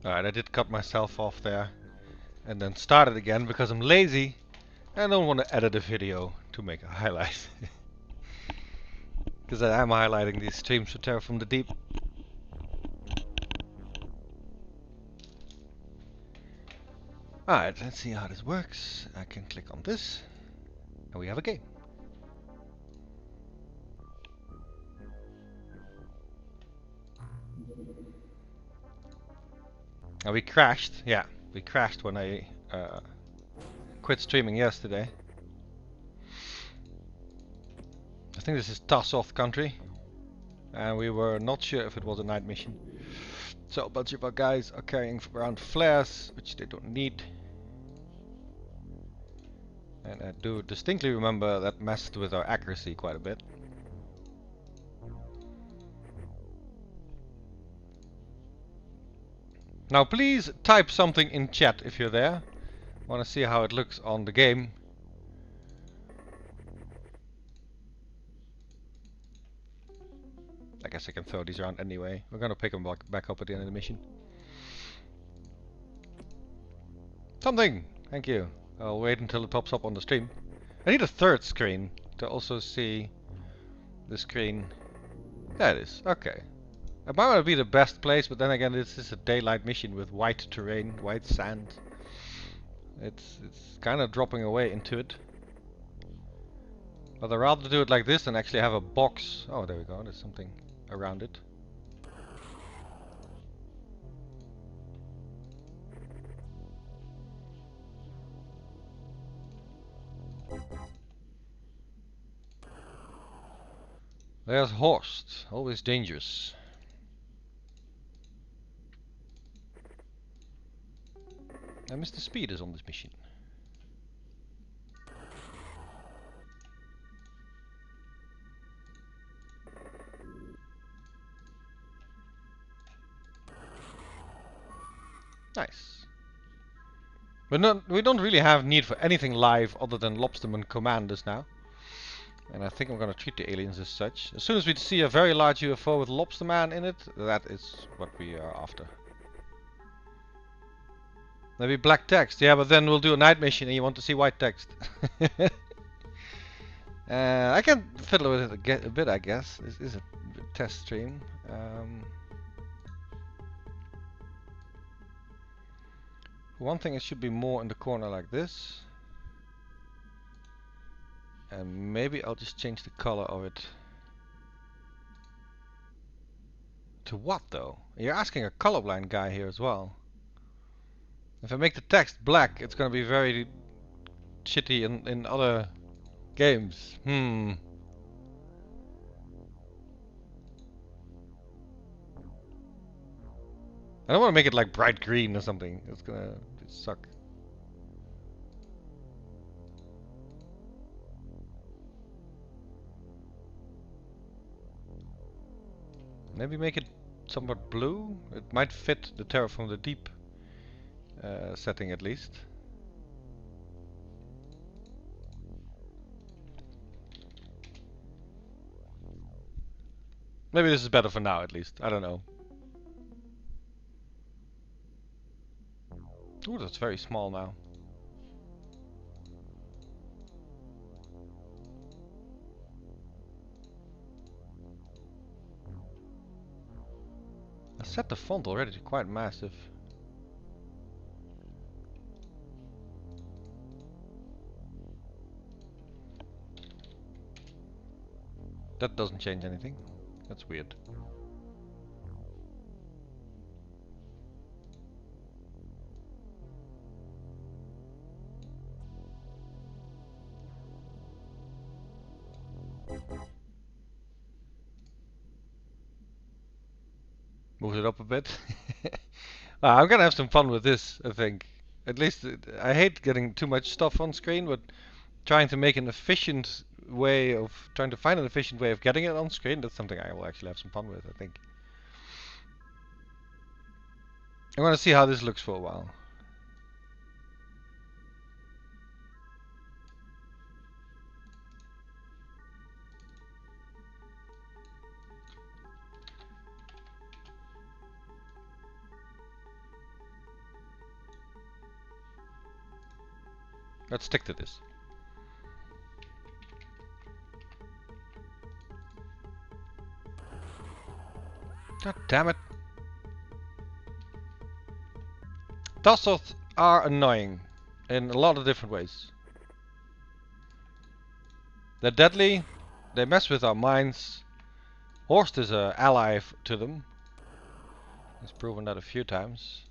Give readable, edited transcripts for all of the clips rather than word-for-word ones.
Alright, I did cut myself off there and then started again because I'm lazy and I don't want to edit a video to make a highlight. Because I am highlighting these streams for Terror from the Deep. Alright, let's see how this works. I can click on this and we have a game. And we crashed, yeah, we crashed when I quit streaming yesterday. I think this is Tassoth country, and we were not sure if it was a night mission. So a bunch of our guys are carrying around flares, which they don't need. And I do distinctly remember that messed with our accuracy quite a bit. Now please type something in chat if you're there. Want to see how it looks on the game. I guess I can throw these around anyway. We're gonna pick them back up at the end of the mission. Something! Thank you. I'll wait until it pops up on the stream. I need a third screen to also see the screen. There it is. Okay. It might not be the best place, but then again this is a daylight mission with white terrain, white sand. It's kind of dropping away into it. But I'd rather do it like this than actually have a box. Oh, there we go. There's something around it. There's Horst. Always dangerous. And Mr. Speed is on this mission. Nice. We don't really have need for anything live other than Lobsterman commanders now. And I think I'm gonna treat the aliens as such. As soon as we see a very large UFO with Lobsterman in it, that is what we are after. Maybe black text, yeah, but then we'll do a night mission and you want to see white text. I can fiddle with it a bit, I guess. This is a test stream. One thing, it should be more in the corner like this. And maybe I'll just change the color of it. To what though? You're asking a colorblind guy here as well. If I make the text black, it's gonna be very shitty in other games. I don't want to make it like bright green or something. It's gonna suck. Maybe make it somewhat blue. It might fit the Terror from the Deep setting at least. Maybe this is better for now at least. I don't know. Ooh, that's very small now. I set the font already to quite massive. That doesn't change anything. That's weird. Move it up a bit. I'm gonna have some fun with this, I think. At least, I hate getting too much stuff on screen, but trying to make an efficient way of, trying to find an efficient way of getting it on screen, that's something I will actually have some fun with, I think. I'm gonna see how this looks for a while. Let's stick to this. God damn it. Tussles are annoying in a lot of different ways. They're deadly, they mess with our minds. Horst is an ally to them. He's proven that a few times.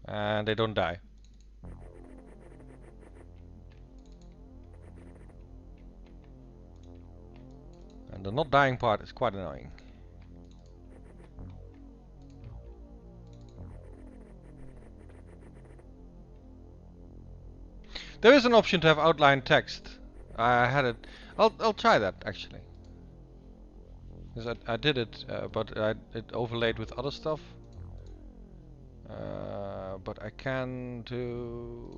And they don't die. And the not dying part is quite annoying. There is an option to have outline text. I had it. I'll try that actually. Because I did it, but it overlaid with other stuff. But I can do.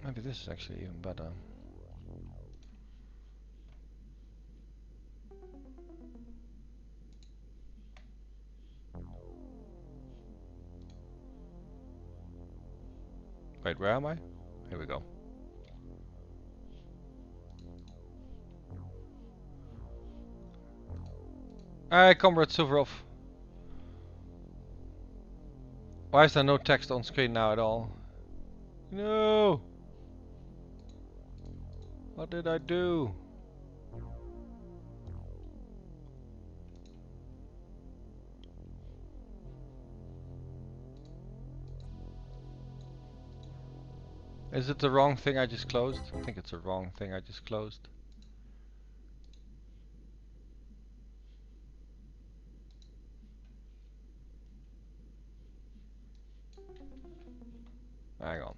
Maybe this is actually even better. Wait, where am I? Here we go. Hi, Comrade Suvorov. Why is there no text on screen now at all? No! What did I do? Is it the wrong thing I just closed? I think it's the wrong thing I just closed. Hang on.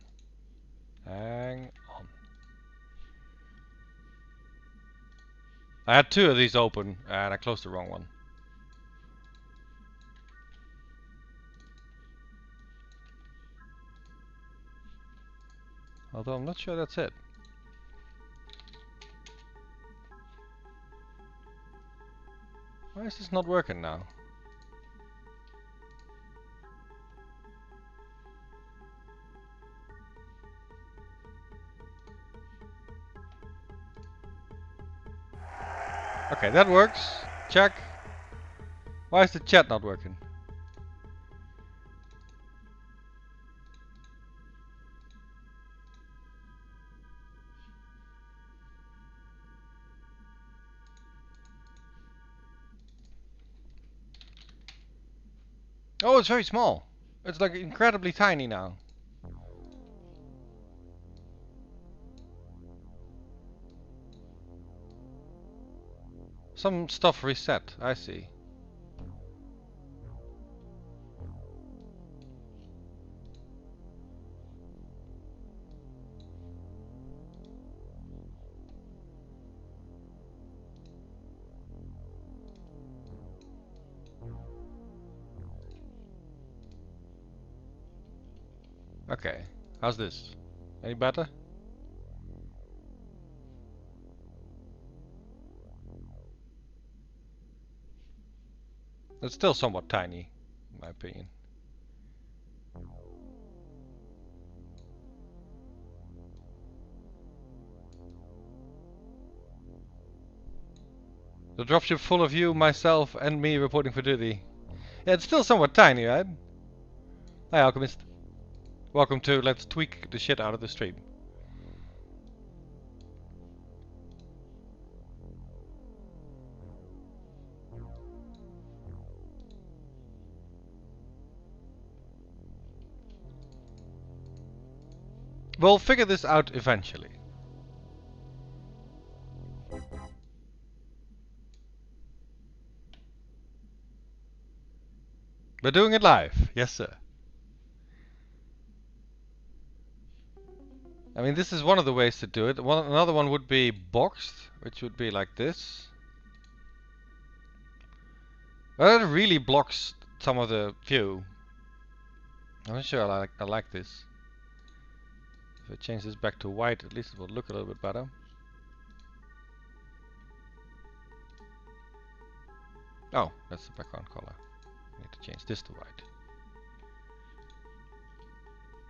Hang on. I had two of these open and I closed the wrong one. Although I'm not sure that's it. Why is this not working now? Okay, that works. Check. Why is the chat not working? Oh, it's very small. It's like incredibly tiny now. Some stuff reset, I see. Okay, how's this? Any better? It's still somewhat tiny, in my opinion. The dropship full of you, myself, and me reporting for duty. Yeah, it's still somewhat tiny, right? Hi, Alchemist. Welcome to Let's Tweak the Shit Out of the Stream. We'll figure this out eventually. We're doing it live. Yes, sir. I mean, this is one of the ways to do it. Another one would be boxed, which would be like this. But it really blocks some of the view. I'm not sure I like this. If I change this back to white, at least it will look a little bit better. Oh, that's the background color. Need to change this to white.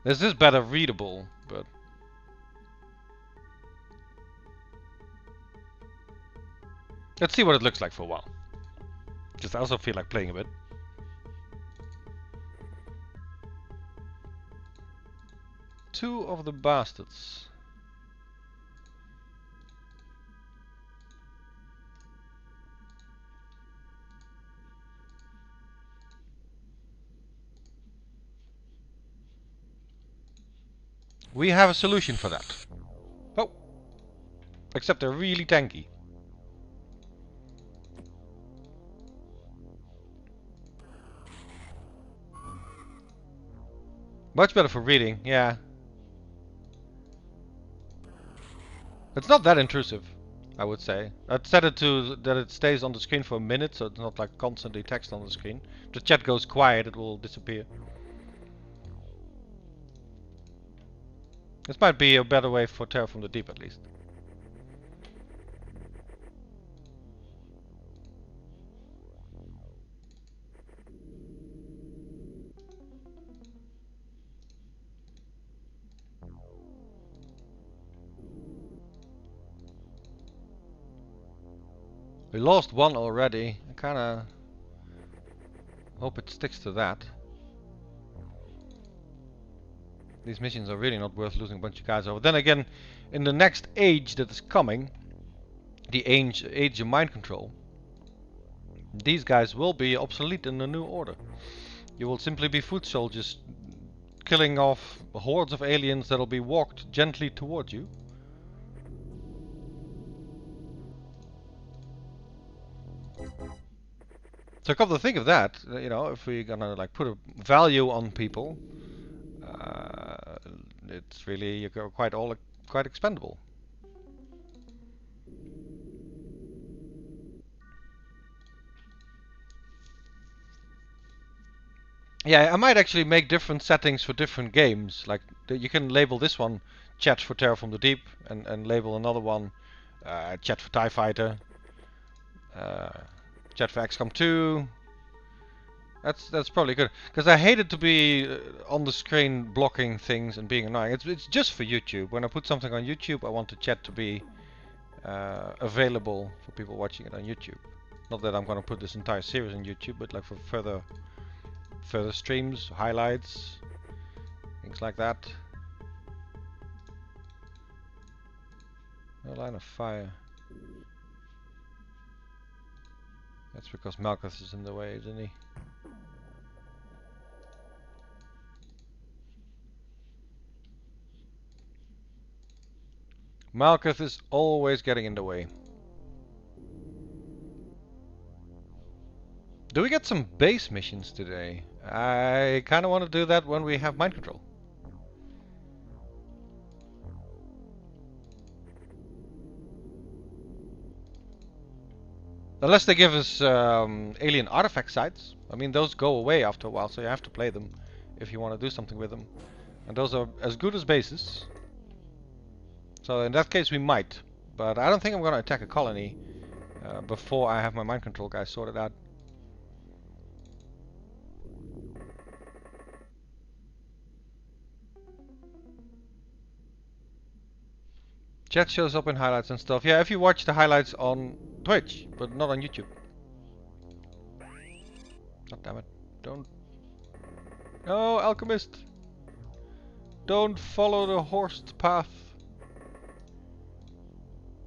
This is better readable, but let's see what it looks like for a while. Just I also feel like playing a bit. Two of the bastards. We have a solution for that. Oh! Except they're really tanky. Much better for reading, yeah. It's not that intrusive, I would say. I'd set it to that it stays on the screen for a minute, so it's not like constantly text on the screen. If the chat goes quiet, it will disappear. This might be a better way for Terror from the Deep, at least. We lost one already. I kinda hope it sticks to that. These missions are really not worth losing a bunch of guys over. Then again, in the next age that is coming, the age of mind control, these guys will be obsolete in the new order. You will simply be foot soldiers killing off hordes of aliens that'll be walked gently towards you. So come to think of that, you know, if we're gonna like put a value on people, it's really you're quite expendable. Yeah, I might actually make different settings for different games. Like you can label this one chat for Terror from the Deep, and label another one chat for TIE Fighter, chat for XCOM 2. That's probably good, because I hate it to be on the screen blocking things and being annoying. It's just for YouTube. When I put something on YouTube, I want the chat to be available for people watching it on YouTube. Not that I'm going to put this entire series on YouTube, but like for further streams, highlights, things like that. No line of fire. That's because Malkuth is in the way, isn't he? Malkuth is always getting in the way. Do we get some base missions today? I kind of want to do that when we have mind control. Unless they give us alien artifact sites. I mean, those go away after a while, so you have to play them if you want to do something with them. And those are as good as bases. So in that case we might. But I don't think I'm going to attack a colony before I have my mind control guys sorted out. Chat shows up in highlights and stuff. Yeah, if you watch the highlights on Twitch, but not on YouTube. God damn it. Don't... No, Alchemist! Don't follow the horsed path.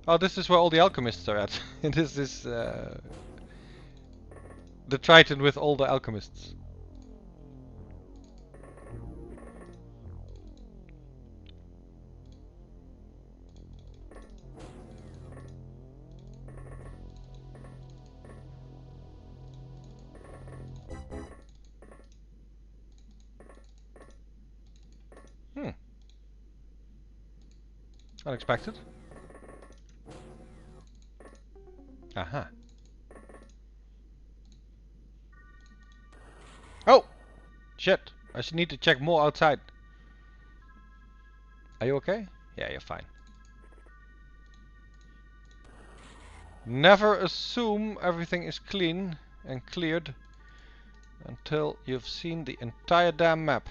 Oh, this is where all the alchemists are at. This is the Triton with all the alchemists. Unexpected. Aha. Oh! Shit. I should need to check more outside. Are you okay? Yeah, you're fine. Never assume everything is clean and cleared until you've seen the entire damn map.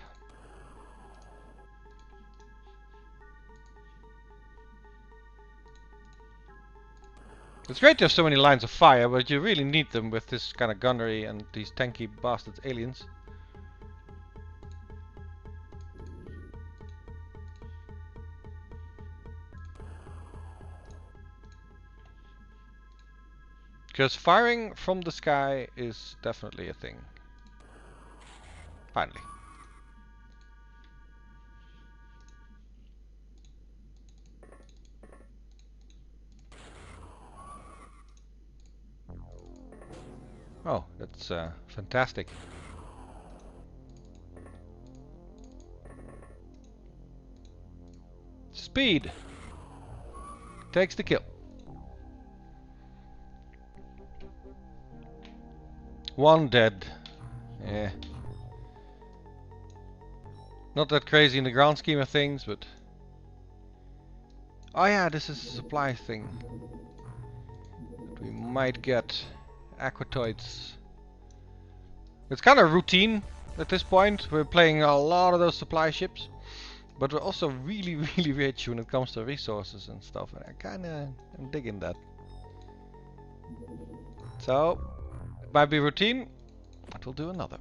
It's great to have so many lines of fire, but you really need them with this kind of gunnery and these tanky bastards aliens. Because firing from the sky is definitely a thing. Finally. Oh, that's fantastic. Speed takes the kill. One dead. Yeah. Not that crazy in the grand scheme of things, but... Oh yeah, this is a supply thing. We might get aquatoids. It's kind of routine at this point. We're playing a lot of those supply ships. But we're also really, really rich when it comes to resources and stuff. And I kinda am digging that. So, it might be routine, but we'll do another.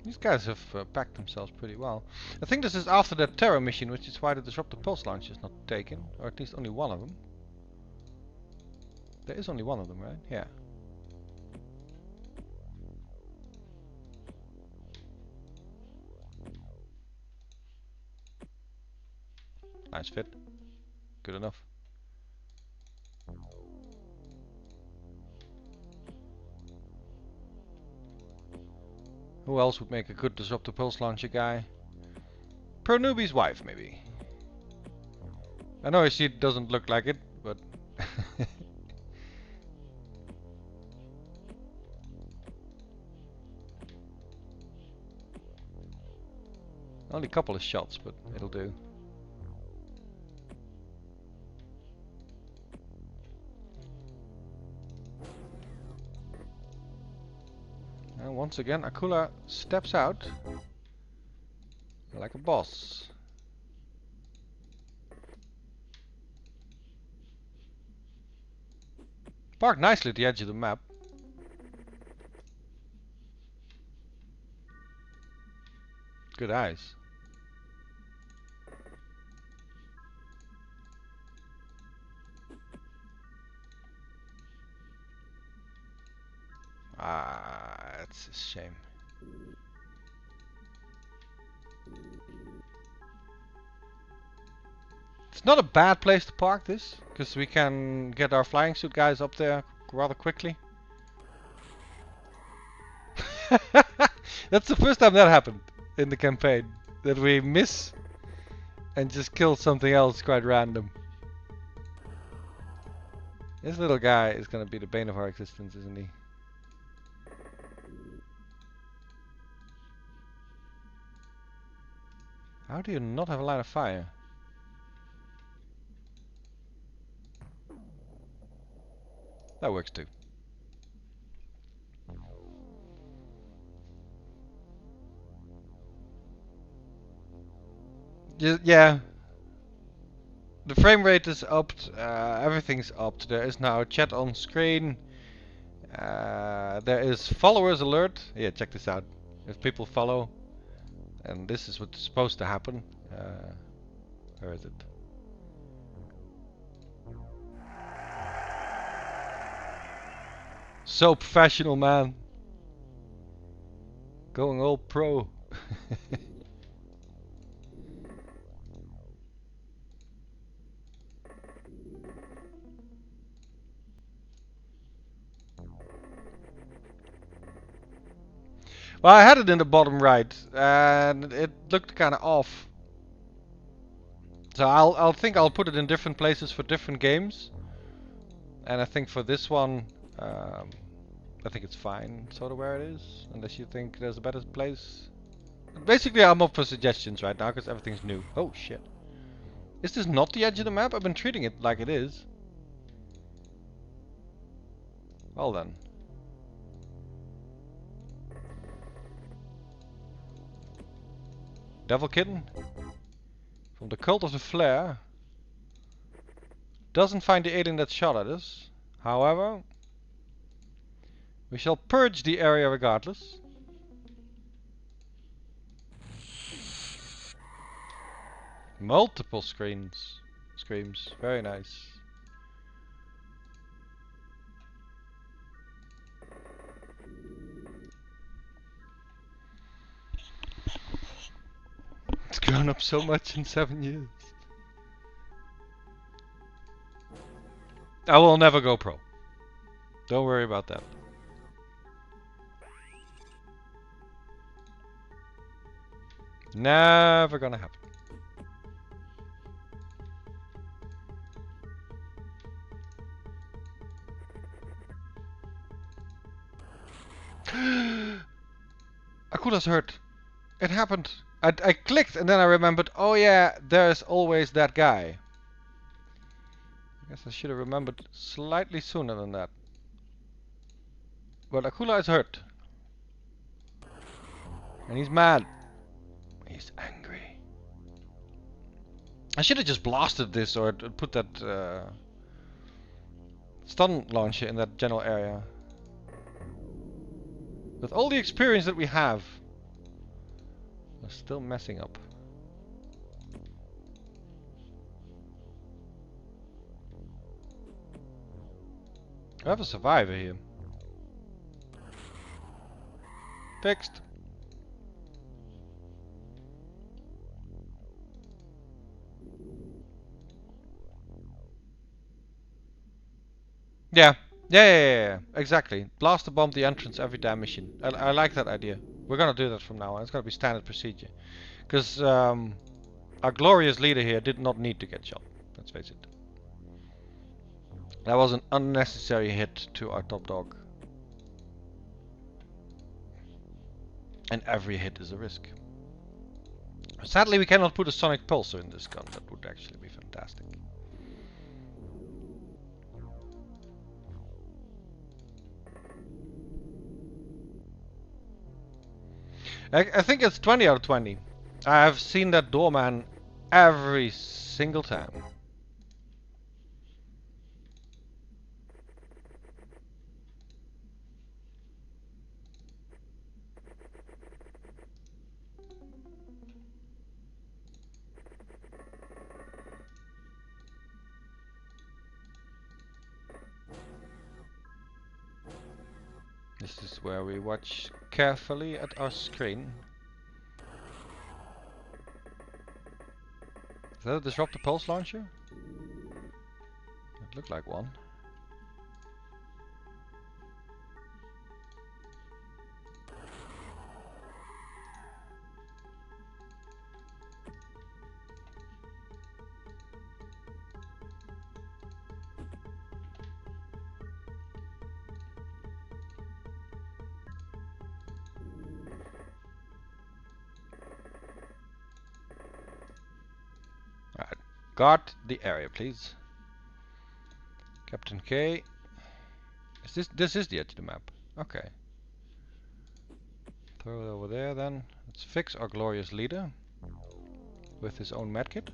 These guys have packed themselves pretty well. I think this is after that Terror mission, which is why the Disruptor Pulse Launch is not taken. Or at least only one of them. There is only one of them, right? Yeah. Nice fit. Good enough. Who else would make a good Disruptor Pulse Launcher guy? Per Newbie's wife, maybe. I know she doesn't look like it, but... Only a couple of shots, but it'll do. And once again, Akula steps out like a boss. Parked nicely at the edge of the map. Good eyes. Ah, that's a shame. It's not a bad place to park this, because we can get our flying suit guys up there rather quickly. That's the first time that happened in the campaign. That we miss and just kill something else quite random. This little guy is going to be the bane of our existence, isn't he? How do you not have a line of fire? That works too. Yeah. The frame rate is upped, everything's upped. There is now chat on screen. There is followers alert. Yeah, check this out. If people follow, and this is what's supposed to happen. Where is it? So professional, man. Going all pro. Well, I had it in the bottom right, and it looked kind of off. So I'll think I'll put it in different places for different games. And I think for this one, I think it's fine, sort of where it is, unless you think there's a better place. Basically, I'm up for suggestions right now, because everything's new. Oh, shit. Is this not the edge of the map? I've been treating it like it is. Well then. Devil Kitten? From the Cult of the Flare. Doesn't find the alien that shot at us. However, we shall purge the area regardless. Multiple screams. Very nice. It's grown up so much in 7 years. I will never go pro. Don't worry about that. Never gonna happen. Akula's hurt. It happened. I clicked and then I remembered, oh yeah, there's always that guy. I guess I should have remembered slightly sooner than that. But Akula is hurt. And he's mad. He's angry. I should have just blasted this or put that stun launcher in that general area. With all the experience that we have, we're still messing up. I have a survivor here. Fixed. Yeah, exactly. Blaster bomb the entrance every damn mission. I like that idea. We're gonna do that from now on. It's gonna be standard procedure. Because our glorious leader here did not need to get shot. Let's face it. That was an unnecessary hit to our top dog. And every hit is a risk. Sadly, we cannot put a sonic pulsar in this gun. That would actually be fantastic. I think it's 20 out of 20. I have seen that doorman every single time. This is where we watch carefully at our screen. Is that a disruptor pulse launcher? It looked like one. Guard the area, please. Captain K. This is the edge of the map. Okay. Throw it over there then. Let's fix our glorious leader with his own medkit.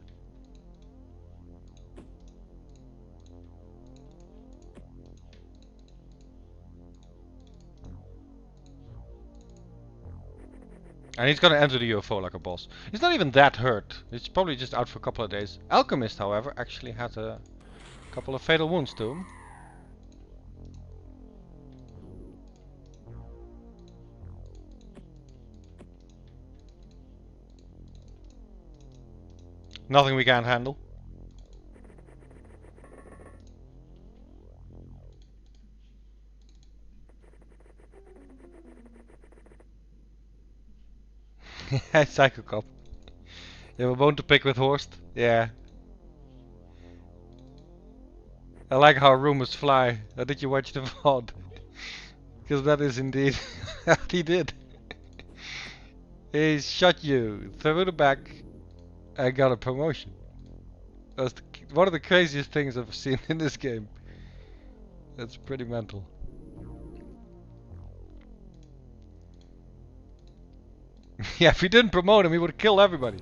And he's gonna enter the UFO like a boss. He's not even that hurt. He's probably just out for a couple of days. Alchemist, however, actually had a couple of fatal wounds to him. Nothing we can't handle. Psycho Cop. You have a bone to pick with Horst? Yeah. I like how rumors fly. Did you watch the VOD? Because that is indeed what he did. He shot you through the back and got a promotion. That's one of the craziest things I've seen in this game. That's pretty mental. Yeah, if we didn't promote him, he would have killed everybody.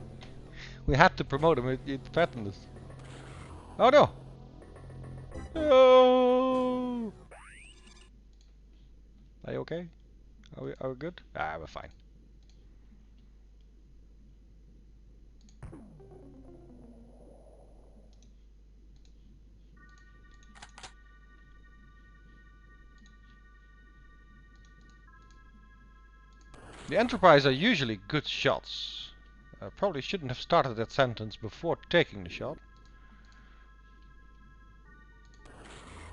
We had to promote him. It threatened us. Oh no! No! Are you okay? Are we good? Ah, we're fine. The Enterprise are usually good shots. I probably shouldn't have started that sentence before taking the shot.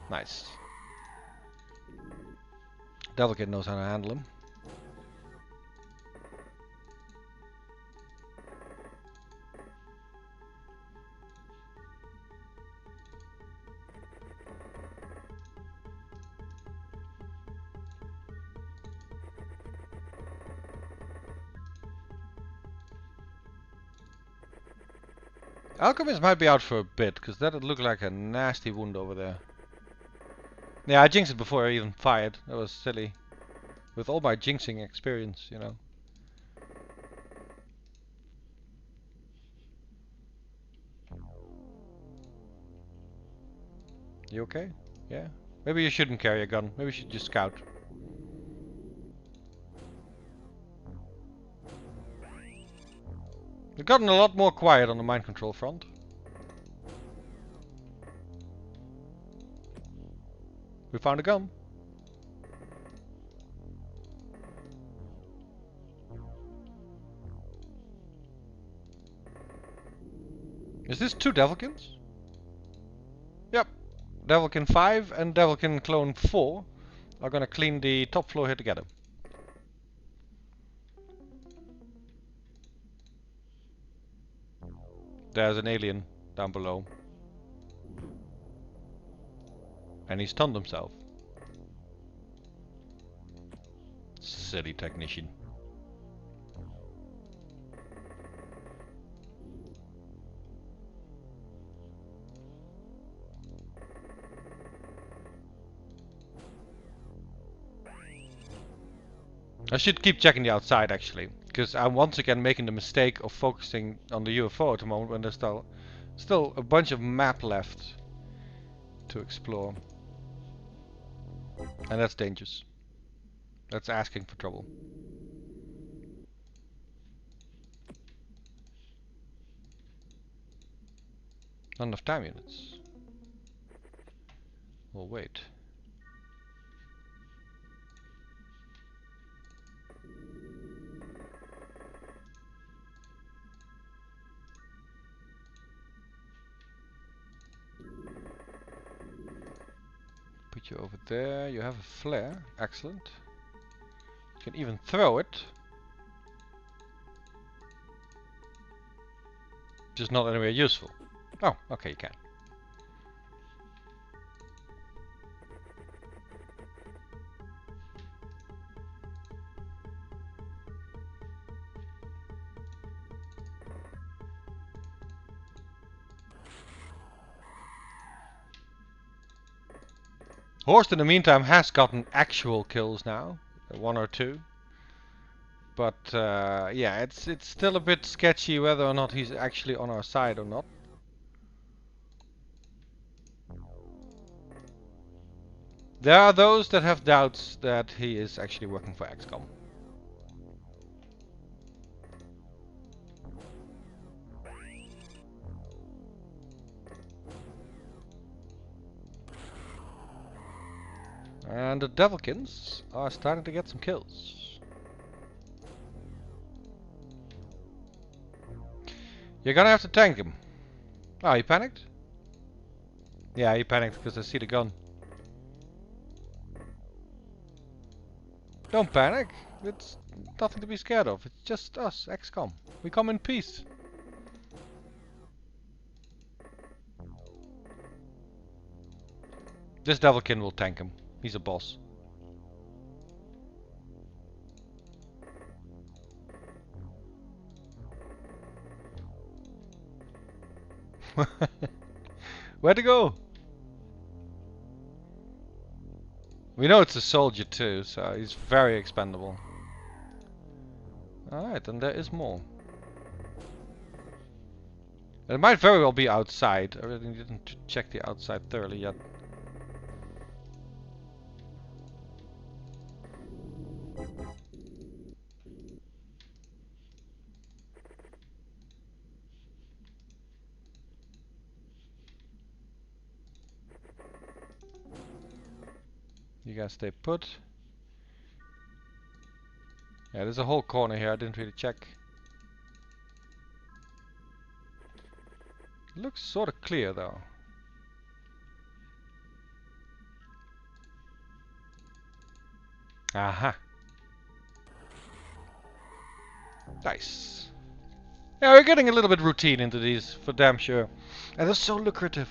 Nice. Delicate knows how to handle him. Alchemist might be out for a bit, because that would look like a nasty wound over there. Yeah, I jinxed it before I even fired. That was silly. With all my jinxing experience, you know. You okay? Yeah? Maybe you shouldn't carry a gun. Maybe you should just scout. We've gotten a lot more quiet on the mind control front. We found a gun. Is this two Devilkins? Yep. Devilkin 5 and Devilkin Clone 4 are gonna clean the top floor here together. There's an alien down below. And he stunned himself. Silly technician. I should keep checking the outside actually, because I'm once again making the mistake of focusing on the UFO at the moment when there's still a bunch of map left to explore. And that's dangerous. That's asking for trouble. Not enough time units. Well, wait. Put you over there. You have a flare. Excellent. You can even throw it. Just not anywhere useful. Oh, okay, you can. Horst in the meantime has gotten actual kills now, 1 or 2. But yeah, it's still a bit sketchy whether or not he's actually on our side or not. There are those that have doubts that he is actually working for XCOM. And the Devilkins are starting to get some kills. You're gonna have to tank him. Oh, he panicked? Yeah, he panicked because I see the gun. Don't panic. It's nothing to be scared of. It's just us, XCOM. We come in peace. This Devilkin will tank him. He's a boss. Where to go? We know it's a soldier too, so he's very expendable. Alright, and there is more. And it might very well be outside. I really didn't check the outside thoroughly yet. You guys stay put. Yeah, there's a whole corner here I didn't really check. It looks sort of clear though. Aha. Nice. Yeah, we're getting a little bit routine into these, for damn sure. And they're so lucrative.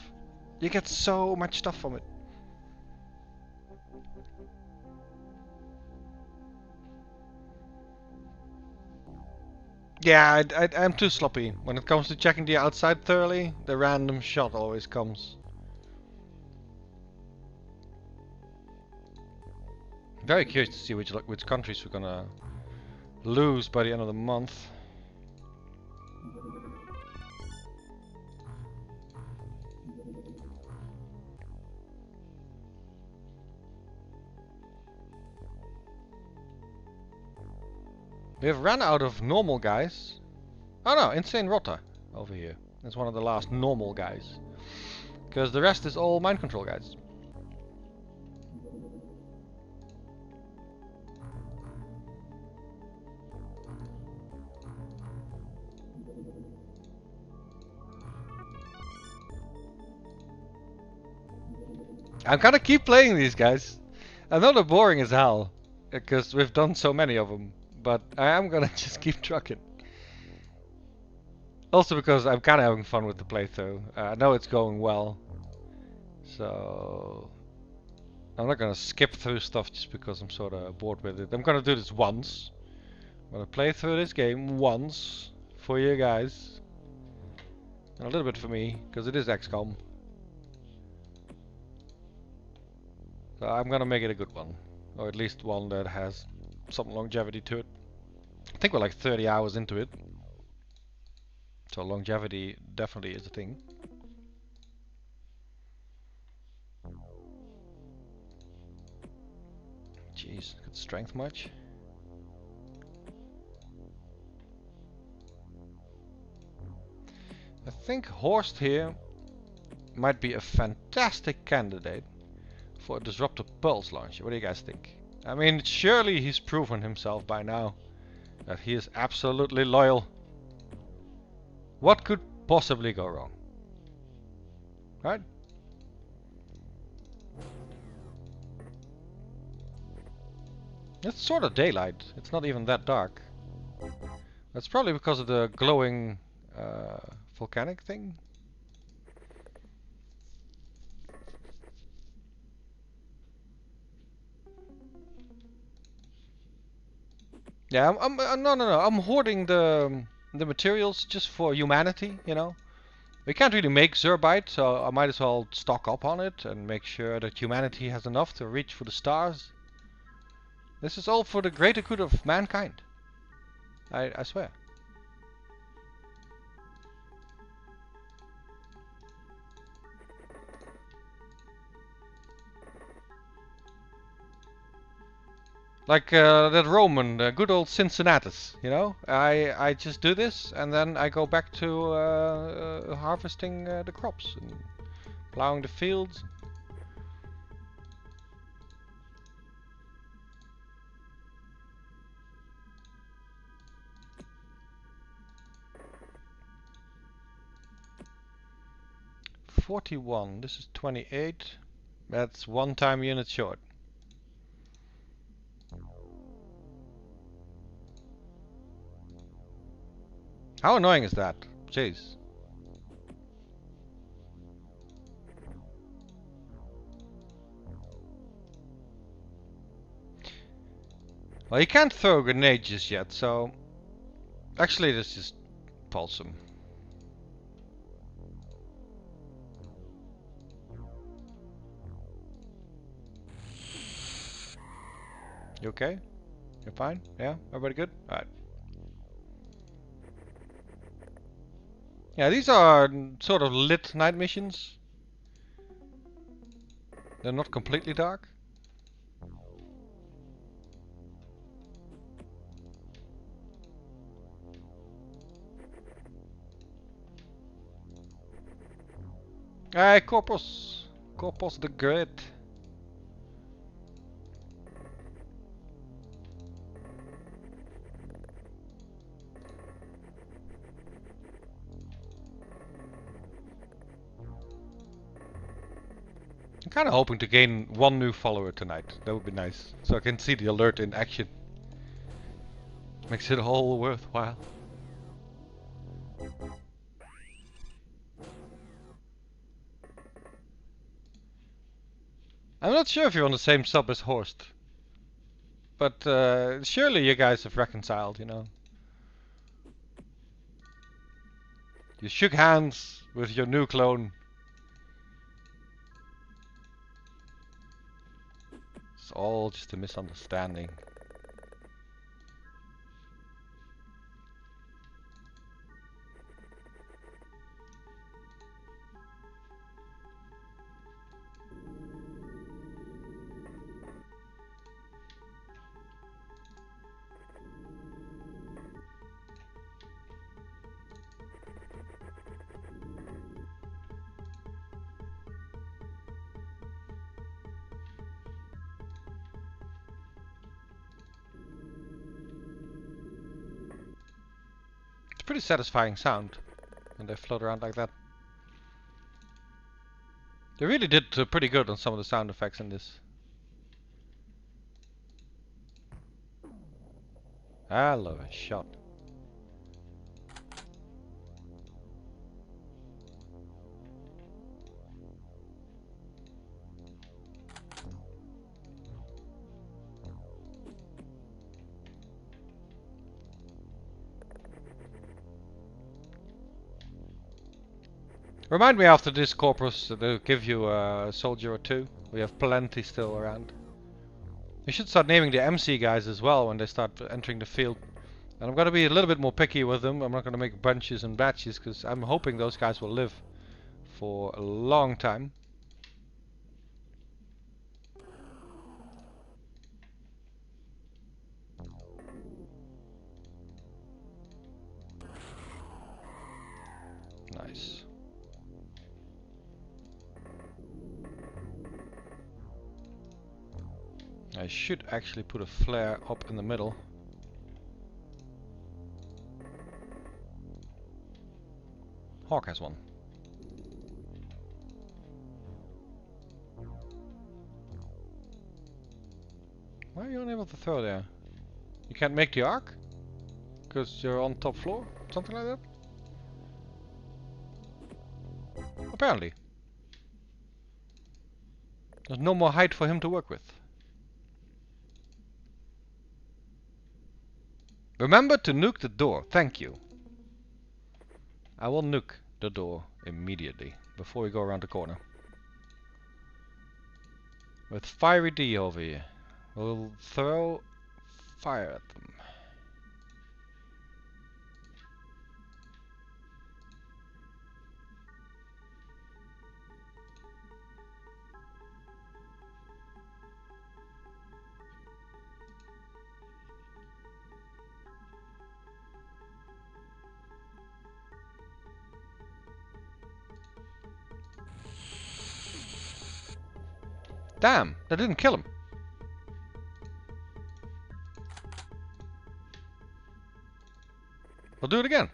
You get so much stuff from it. Yeah, I'm too sloppy. When it comes to checking the outside thoroughly, the random shot always comes. Very curious to see which countries we're gonna lose by the end of the month. We have run out of normal guys. Oh no, Insane Rotter over here. That's one of the last normal guys. Because the rest is all mind control guys. I'm gonna keep playing these guys. I know they're boring as hell, because we've done so many of them. But I am gonna just keep trucking. Also because I'm kind of having fun with the playthrough. I know it's going well. So I'm not gonna skip through stuff just because I'm sort of bored with it. I'm gonna do this once. I'm gonna play through this game once for you guys. And a little bit for me, because it is XCOM. So I'm gonna make it a good one. Or at least one that has some longevity to it. I think we're like 30 hours into it. So longevity definitely is a thing. Jeez, got strength much? I think Horst here might be a fantastic candidate for a disruptor pulse launcher. What do you guys think? I mean, surely he's proven himself by now that he is absolutely loyal. What could possibly go wrong? Right? It's sort of daylight. It's not even that dark. That's probably because of the glowing volcanic thing. Yeah, no. I'm hoarding the materials just for humanity, you know. We can't really make Zerbite, so I might as well stock up on it and make sure that humanity has enough to reach for the stars. This is all for the greater good of mankind. I swear. Like that Roman, good old Cincinnatus, you know? I just do this and then I go back to harvesting the crops and plowing the fields. $41, this is 28. That's one time unit short. How annoying is that? Jeez. Well, you can't throw a grenade just yet, so... Actually, let's just pulse him. You okay? You're fine? Yeah? Everybody good? Alright. Yeah, these are sort of lit night missions. They're not completely dark. Hey, Corpus! Corpus the Great. I'm kind of hoping to gain one new follower tonight. That would be nice. So I can see the alert in action. Makes it all worthwhile. I'm not sure if you're on the same sub as Horst. But surely you guys have reconciled, you know. You shook hands with your new clone. It's all just a misunderstanding. It's a pretty satisfying sound when they float around like that. They really did pretty good on some of the sound effects in this. Hello, shot. Remind me after this, Corpus, to give you a soldier or two. We have plenty still around. We should start naming the MC guys as well when they start entering the field. And I'm gonna be a little bit more picky with them. I'm not gonna make bunches and batches because I'm hoping those guys will live for a long time. Nice. I should actually put a flare up in the middle. Hawk has one. Why are you unable to throw there? You can't make the arc? Because you're on top floor? Something like that? Apparently. There's no more height for him to work with. Remember to nuke the door. Thank you. I will nuke the door immediately before we go around the corner. With Fiery D over here. We'll throw fire at them. Damn, that didn't kill him. We'll do it again.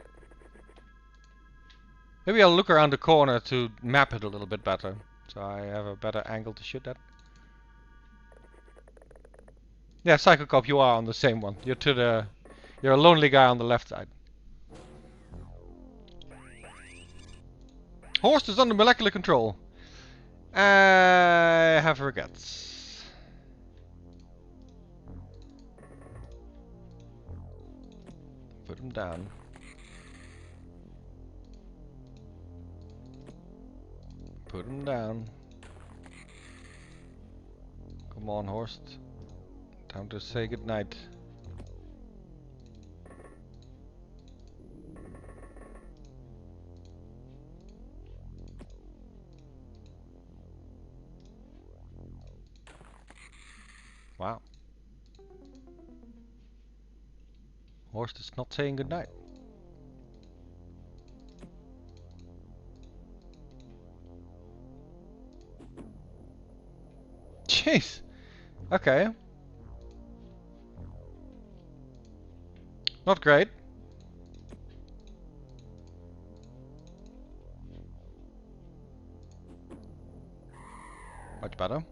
Maybe I'll look around the corner to map it a little bit better. So I have a better angle to shoot that. Yeah, Psychocop, you are on the same one. You're a lonely guy on the left side. Horst is under molecular control. I have regrets. Put him down. Put him down. Come on, Horst. Time to say goodnight. Wow. Horse is not saying goodnight. Jeez. Okay. Not great. Much better.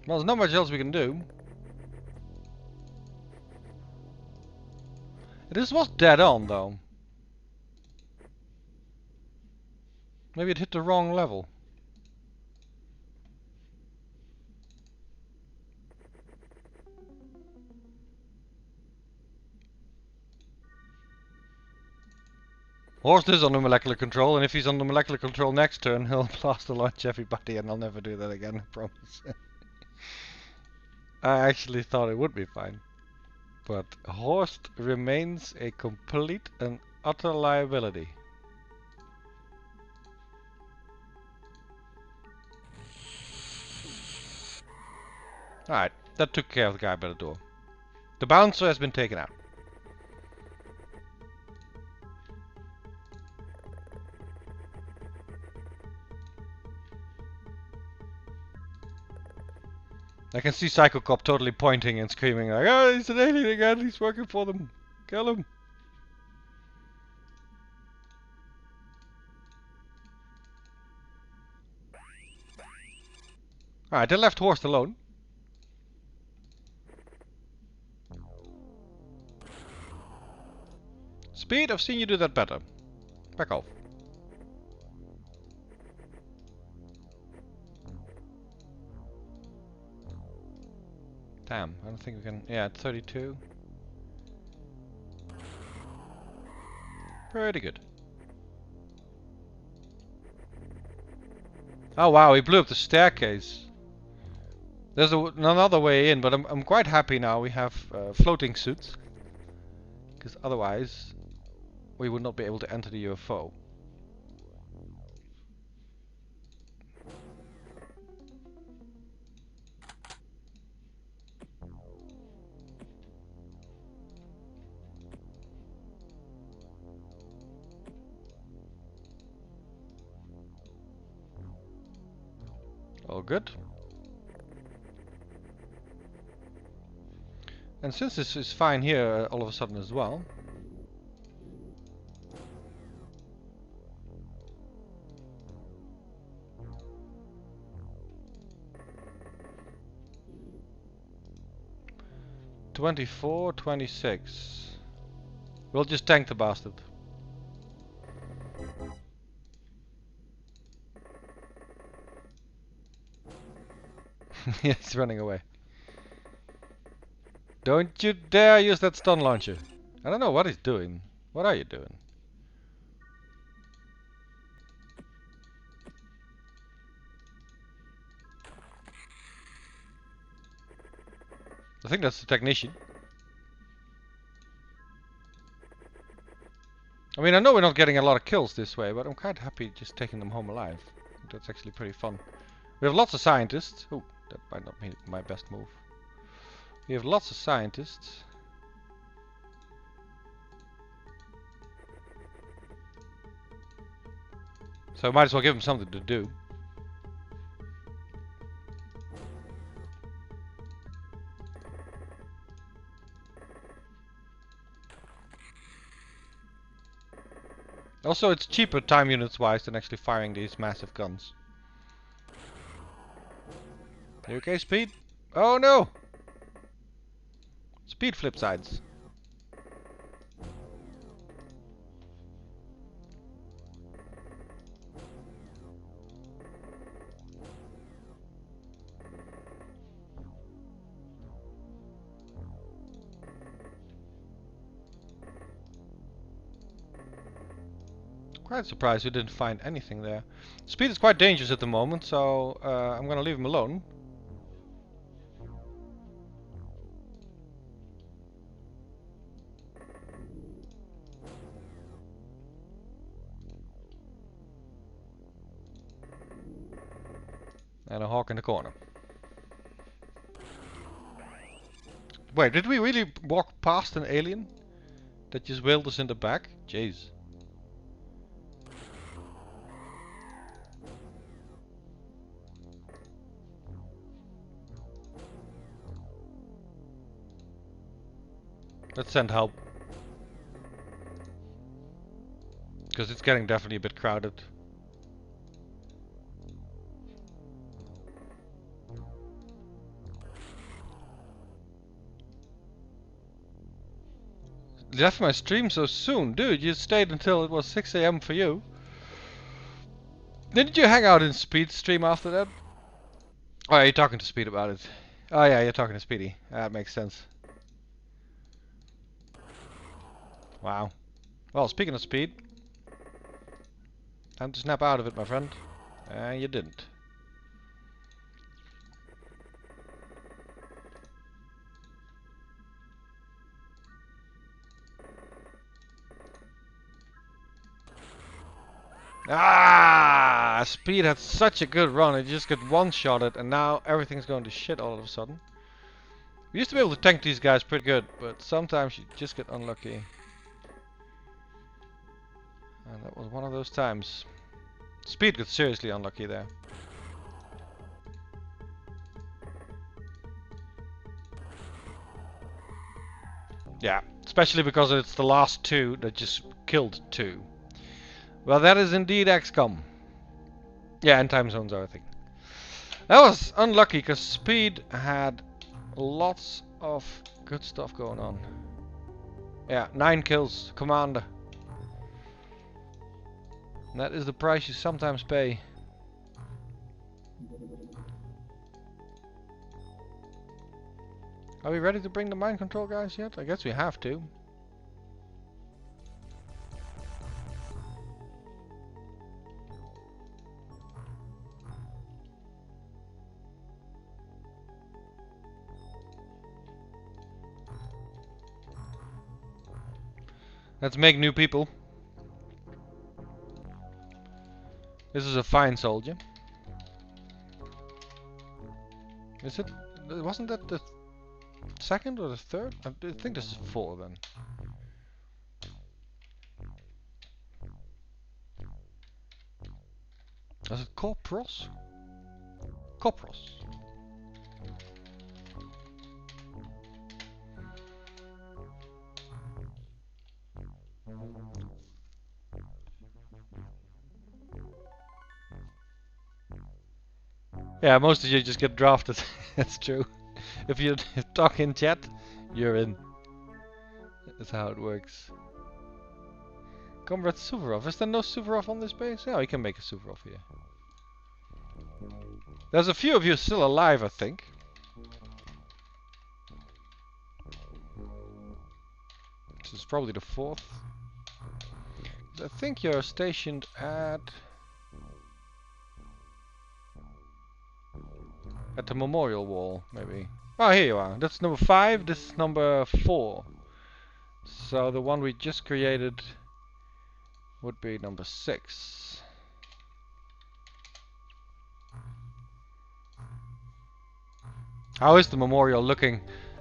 Well, there's not much else we can do. This was dead on, though. Maybe it hit the wrong level. Horst is on the molecular control, and if he's on the molecular control next turn, he'll blast the launch everybody, and I'll never do that again, I promise. I actually thought it would be fine. But Horst remains a complete and utter liability. Alright, that took care of the guy by the door. The bouncer has been taken out. I can see Psycho Cop totally pointing and screaming like, oh, he's an alien again, he's working for them. Kill him. Alright, they left Horst alone. Speed, I've seen you do that better. Back off. Damn, I don't think we can... Yeah, 32. Pretty good. Oh wow, he blew up the staircase. There's another way in, but I'm quite happy now we have floating suits. Because otherwise, we would not be able to enter the UFO. All good. And since this is fine here all of a sudden as well. (24, 26). We'll just tank the bastard. He's running away. Don't you dare use that stun launcher. I don't know what he's doing. What are you doing? I think that's the technician. I mean, I know we're not getting a lot of kills this way, but I'm quite happy just taking them home alive. That's actually pretty fun. We have lots of scientists. Oh, that might not be my best move. We have lots of scientists. So I might as well give them something to do. Also, it's cheaper time units wise than actually firing these massive guns. You okay, Speed? Oh no! Speed flip sides. Quite surprised we didn't find anything there. Speed is quite dangerous at the moment, so I'm gonna leave him alone. And a hawk in the corner. Wait, did we really walk past an alien that just wailed us in the back? Jeez. Let's send help. Because it's getting definitely a bit crowded. You left my stream so soon. Dude, you stayed until it was 6 AM for you. Didn't you hang out in Speed's stream after that? Oh, yeah, you're talking to Speed about it. Oh yeah, you're talking to Speedy. That makes sense. Wow. Well, speaking of Speed, time to snap out of it, my friend. And you didn't. Ah! Speed had such a good run. It just got one-shotted, and now everything's going to shit all of a sudden. We used to be able to tank these guys pretty good, but sometimes you just get unlucky. And that was one of those times. Speed got seriously unlucky there. Yeah, especially because it's the last two that just killed two. Well, that is indeed XCOM. Yeah, and time zones are a thing. That was unlucky because Speed had lots of good stuff going on. Yeah, 9 kills, Commander. And that is the price you sometimes pay. Are we ready to bring the mind control guys yet? I guess we have to. Let's make new people. This is a fine soldier. Is it? Wasn't that the second or the third? I think this is 4 then. Is it Corpros? Corpros. Yeah, most of you just get drafted. That's true. If you talk in chat, you're in. That's how it works. Comrade Suvorov. Is there no Suvorov on this base? Yeah, we can make a Suvorov here. There's a few of you still alive, I think. This is probably the 4th. I think you're stationed at the memorial wall, maybe. Oh, here you are. That's number 5. This is number 4. So the one we just created would be number 6. How is the memorial looking?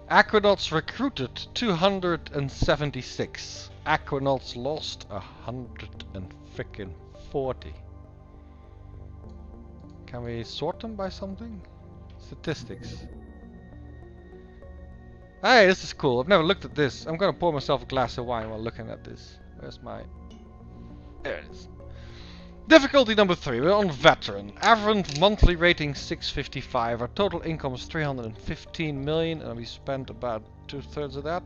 Aquanauts recruited 276. Aquanauts lost 140. Can we sort them by something? Statistics. Hey, this is cool. I've never looked at this. I'm gonna pour myself a glass of wine while looking at this. Where's my... There it is. Difficulty number 3. We're on Veteran. Average monthly rating 655. Our total income is 315 million and we spent about 2/3 of that.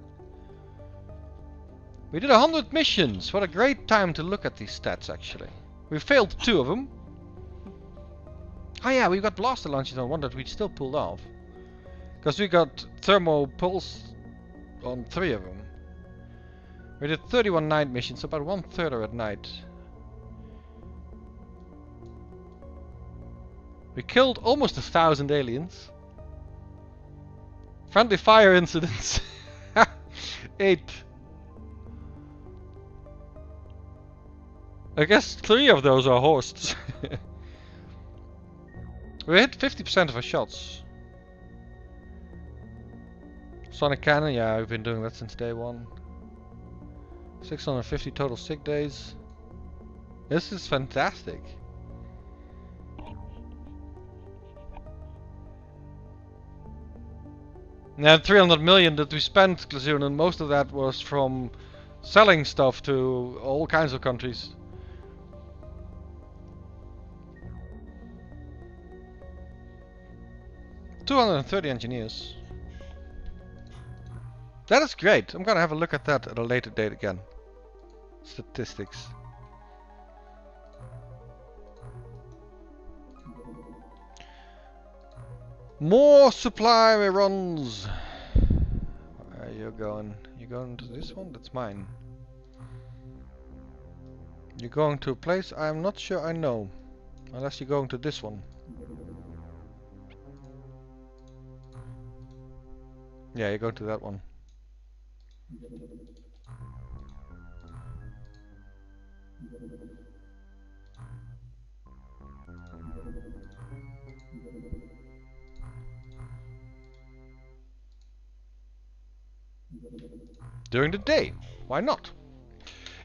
We did 100 missions. What a great time to look at these stats actually. We failed 2 of them. Oh yeah, we got blaster launches on one that we still pulled off. Because we got thermo pulse on 3 of them. We did 31 night missions, about 1/3 are at night. We killed almost 1,000 aliens. Friendly fire incidents. 8. I guess 3 of those are hosts. We hit 50% of our shots. Sonic cannon, yeah, I've been doing that since day 1. 650 total sick days. This is fantastic. Now 300 million that we spent, Glazoon, and most of that was from selling stuff to all kinds of countries. $230 engineers. That is great. I'm gonna have a look at that at a later date again. Statistics. More supply runs. Where are you going? You going to this one? That's mine. You're going to a place I'm not sure I know. Unless you're going to this one. Yeah, you're going to that one. During the day. Why not?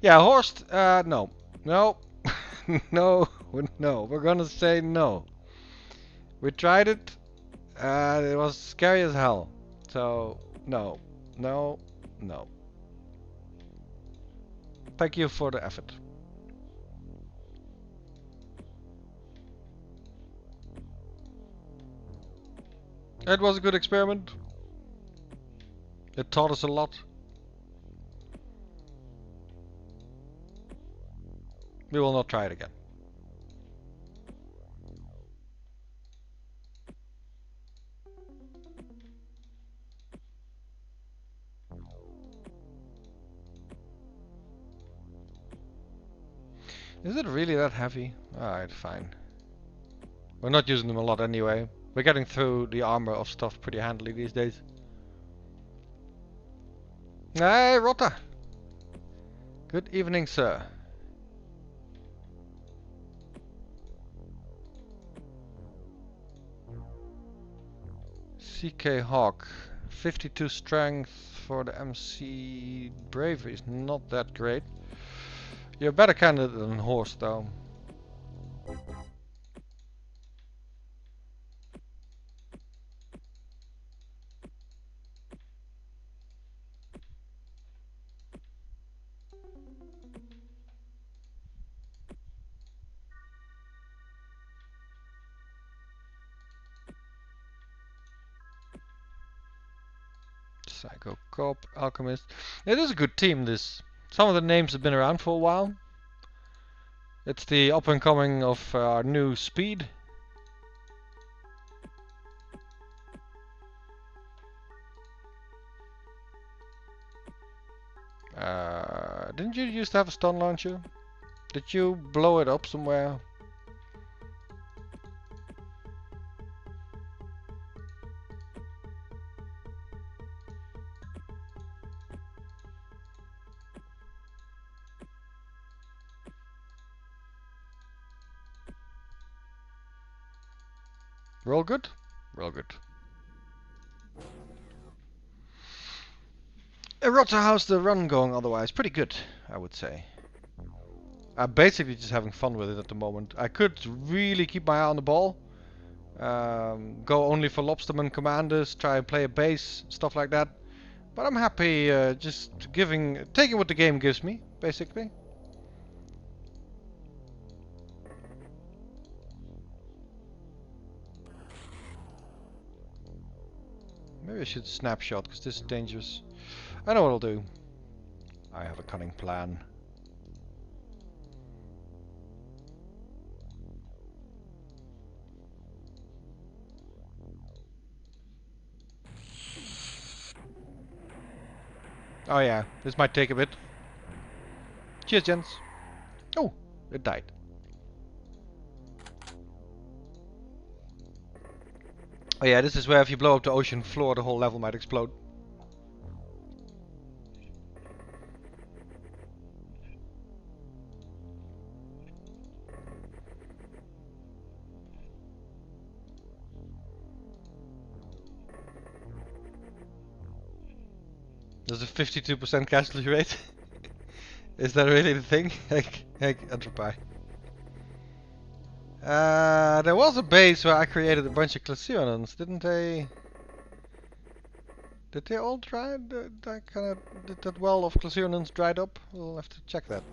Yeah, Horst, no. No. No. No. We're gonna say no. We tried it. It was scary as hell. So, no. No. No. Thank you for the effort. It was a good experiment. It taught us a lot. We will not try it again. Is it really that heavy? Alright, fine. We're not using them a lot anyway. We're getting through the armor of stuff pretty handily these days. Hey, Rotta! Good evening, sir. CK Hawk. 52 strength for the MC Bravery is not that great. You're a better candidate than Horse, though. Psycho Cop, Alchemist. It is a good team, this. Some of the names have been around for a while. It's the up and coming of our new speed. Didn't you used to have a stun launcher? Did you blow it up somewhere? Roll good? Roll good. Rotter, how's the run going otherwise? Pretty good, I would say. I'm basically just having fun with it at the moment. I could really keep my eye on the ball. Go only for lobsterman commanders, try and play a base, stuff like that. But I'm happy just taking what the game gives me, basically. Maybe I should snapshot, because this is dangerous. I know what I'll do. I have a cunning plan. Oh yeah, this might take a bit. Cheers, gents. Oh, it died. Oh yeah, this is where if you blow up the ocean floor, the whole level might explode. There's a 52% casualty rate. Is that really the thing? Heck, Entropy. There was a base where I created a bunch of Glaceonans, didn't they? Did they all dry? Did that well of Glaceonans dried up? We'll have to check that.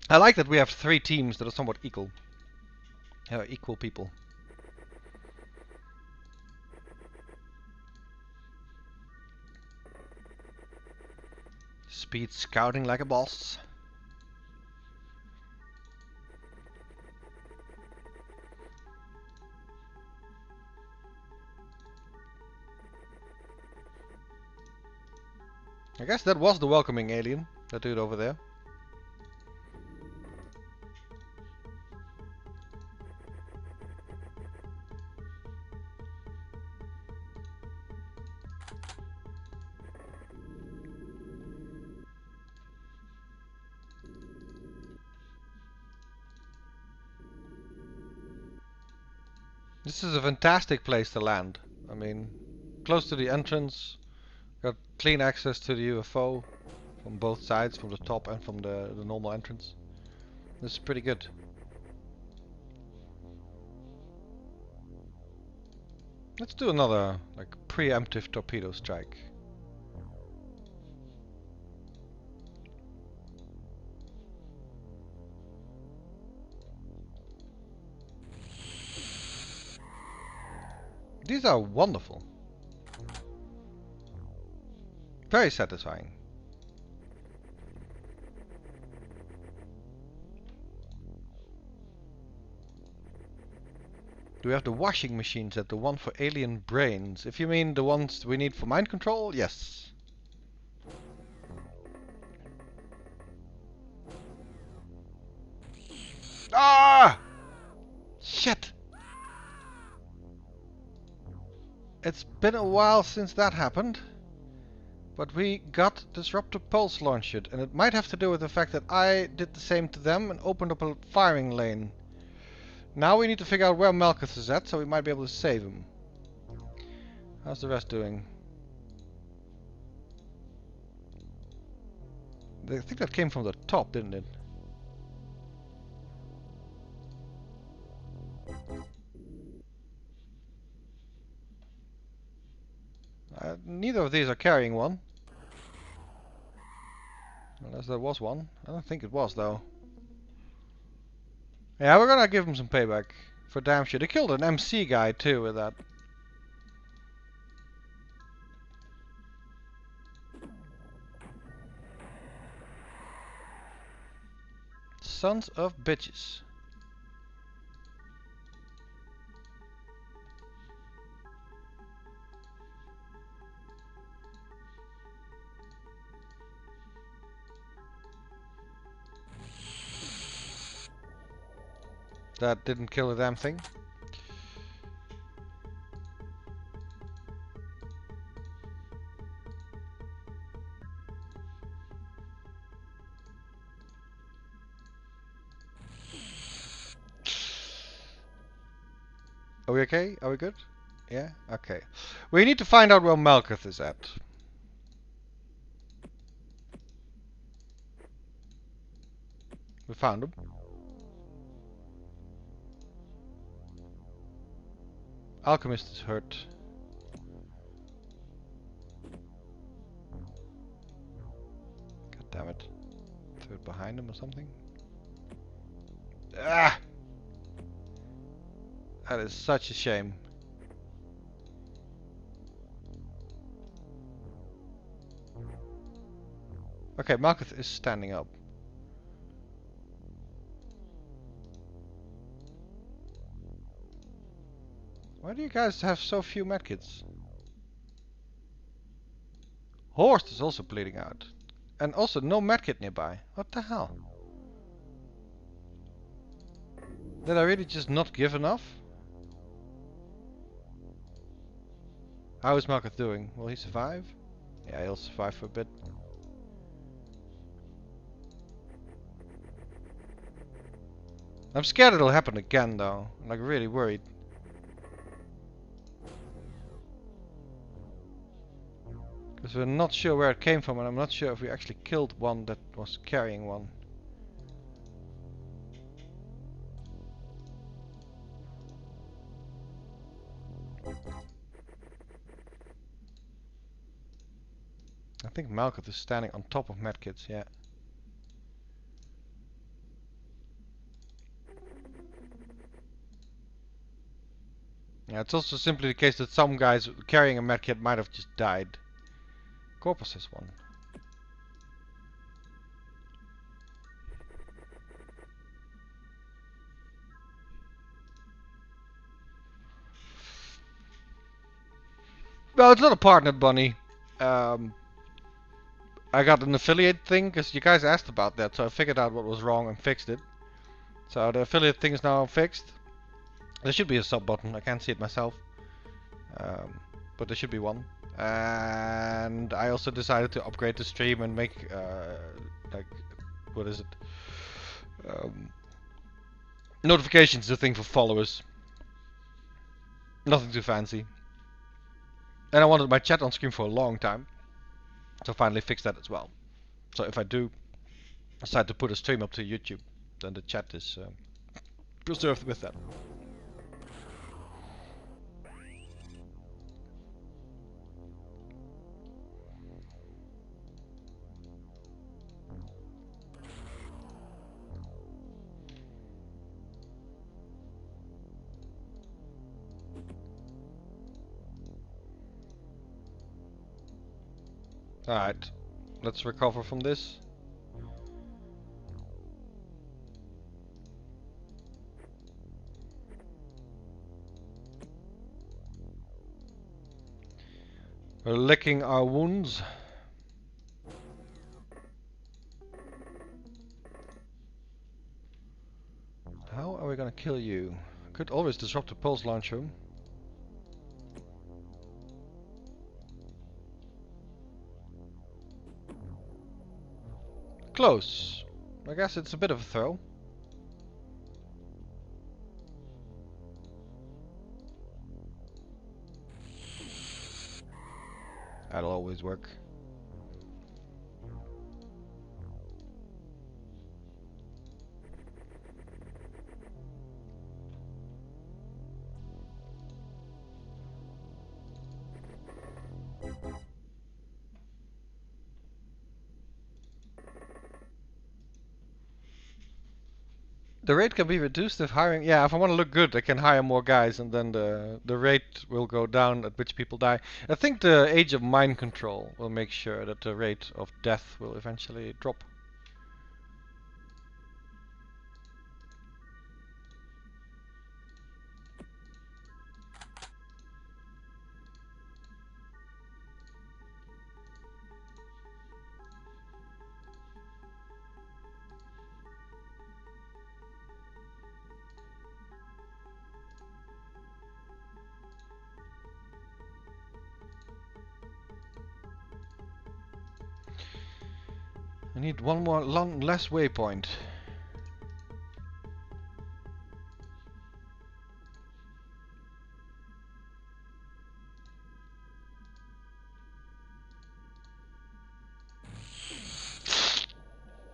I like that we have 3 teams that are somewhat equal. Equal people. Speed scouting like a boss. I guess that was the welcoming alien, that dude over there. This is a fantastic place to land. I mean, close to the entrance, got clean access to the UFO from both sides, from the top and from the normal entrance. This is pretty good. Let's do another like preemptive torpedo strike. These are wonderful. Very satisfying. Do we have the washing machines at the one for alien brains? If you mean the ones we need for mind control, yes. Ah! Shit! It's been a while since that happened. But we got Disruptor Pulse launched, and it might have to do with the fact that I did the same to them and opened up a firing lane. Now we need to figure out where Malkuth is at, so we might be able to save him. How's the rest doing? I think that came from the top, didn't it? Neither of these are carrying one. Unless there was one. I don't think it was, though. Yeah, we're gonna give him some payback. For damn sure. They killed an MC guy, too, with that. Sons of bitches. That didn't kill a damn thing. Are we okay? Are we good? Yeah? Okay. We need to find out where Malkuth is at. We found him. Alchemist is hurt. God damn it. Threw it behind him or something? Ah! That is such a shame. Okay, Malkuth is standing up. Why do you guys have so few medkits? Horst is also bleeding out. And also no medkit nearby. What the hell? Did I really just not give enough? How is Malkuth doing? Will he survive? Yeah, he'll survive for a bit. I'm scared it'll happen again though. I'm like really worried. Because we're not sure where it came from and I'm not sure if we actually killed one that was carrying one. I think Malkuth is standing on top of medkits, yeah. Yeah, it's also simply the case that some guys carrying a medkit might have just died. Corpus has one. Well, it's not a partner bunny. I got an affiliate thing because you guys asked about that, so I figured out what was wrong and fixed it. So the affiliate thing is now fixed. There should be a sub button. I can't see it myself, but there should be one. And I also decided to upgrade the stream and make like, what is it? Notifications the thing for followers. Nothing too fancy. And I wanted my chat on screen for a long time, so I finally fixed that as well. So if I do decide to put a stream up to YouTube, then the chat is preserved with that. Alright, let's recover from this. We're licking our wounds. How are we gonna kill you? Could always disrupt the pulse launcher. Close. I guess it's a bit of a throw. That'll always work. The rate can be reduced if hiring... Yeah, if I want to look good, I can hire more guys and then the rate will go down at which people die. I think the age of mind control will make sure that the rate of death will eventually drop. I need one more less waypoint.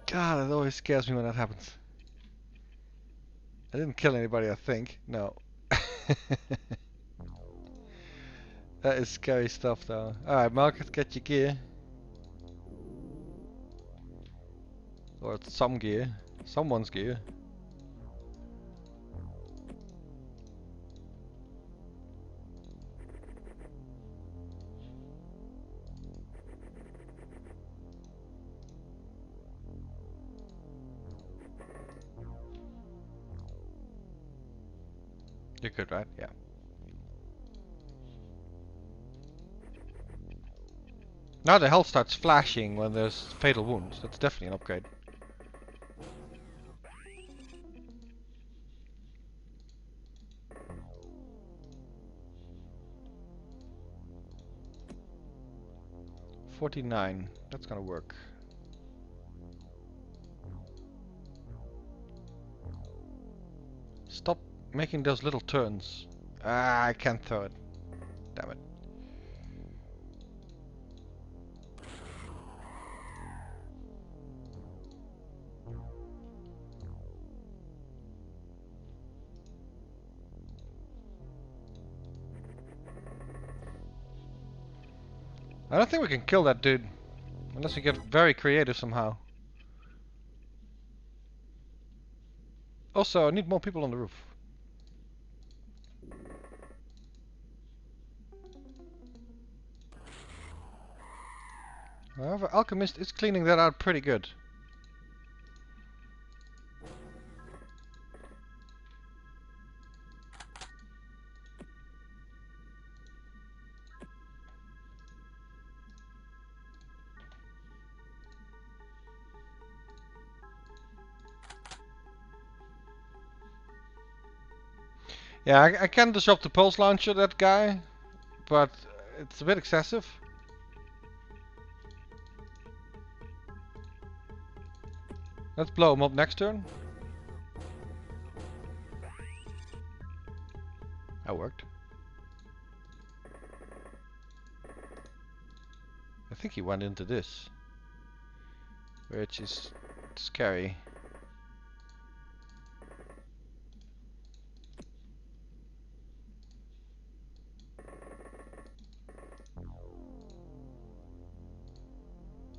God, it always scares me when that happens. I didn't kill anybody, I think. No. That is scary stuff, though. Alright, Malkuth, get your gear. Or some gear. Someone's gear. You're good, right? Yeah. Now the health starts flashing when there's fatal wounds. That's definitely an upgrade. 49. That's gonna work. Stop making those little turns. Ah, I can't throw it. Damn it. I don't think we can kill that dude. Unless we get very creative somehow. Also, I need more people on the roof. However, Alchemist is cleaning that out pretty good. Yeah, I can disrupt the pulse launcher, that guy, but it's a bit excessive. Let's blow him up next turn. That worked. I think he went into this, which is scary.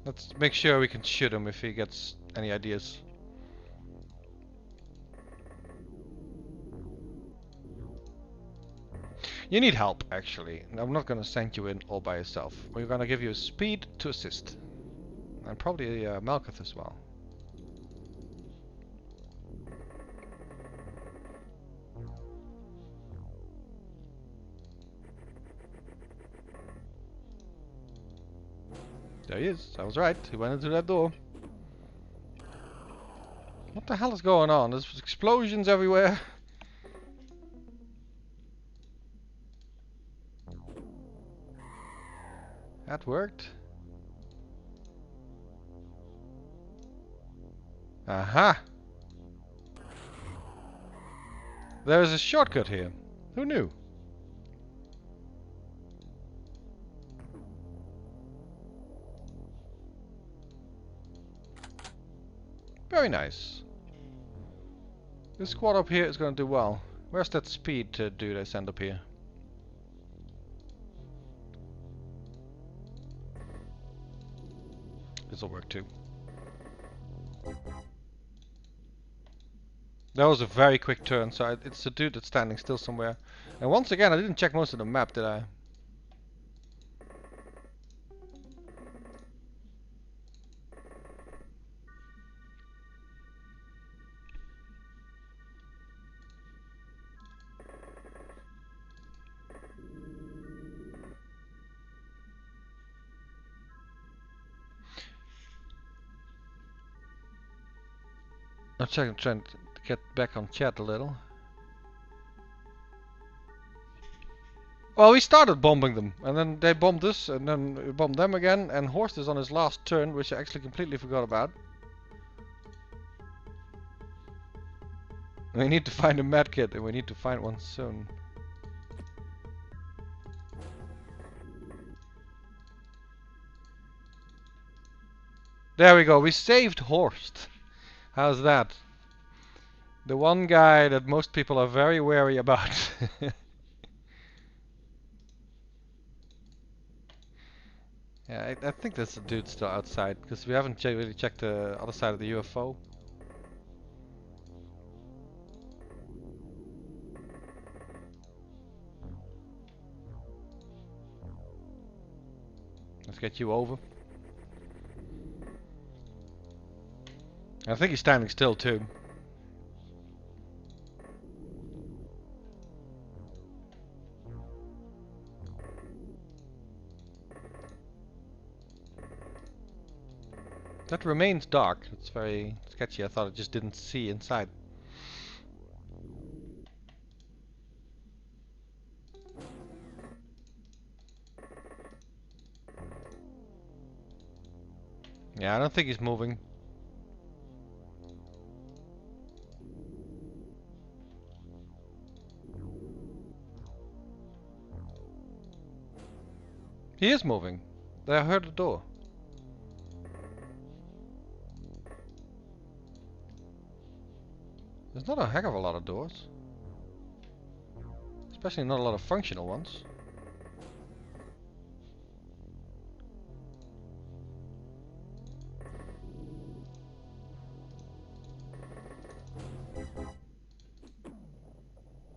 Let's make sure we can shoot him if he gets any ideas. You need help, actually. I'm not gonna send you in all by yourself. We're gonna give you speed to assist. And probably Malkuth as well. There he is. I was right. He went into that door. What the hell is going on? There's explosions everywhere. That worked. Aha! There is a shortcut here. Who knew? Very nice. This squad up here is going to do well. Where's that speed dude I sent up here? This'll work too. That was a very quick turn, so it's the dude that's standing still somewhere. And once again, I didn't check most of the map, did I? I'm trying to get back on chat a little. Well, we started bombing them, and then they bombed us, and then we bombed them again, and Horst is on his last turn, which I actually completely forgot about. We need to find a medkit, and we need to find one soon. There we go, we saved Horst. How's that? The one guy that most people are very wary about. Yeah, I think there's a dude still outside, because we haven't really checked the other side of the UFO. Let's get you over. I think he's standing still too. That remains dark. It's very sketchy. I thought it just didn't see inside. Yeah, I don't think he's moving. He is moving. I heard the door. There's not a heck of a lot of doors. Especially not a lot of functional ones.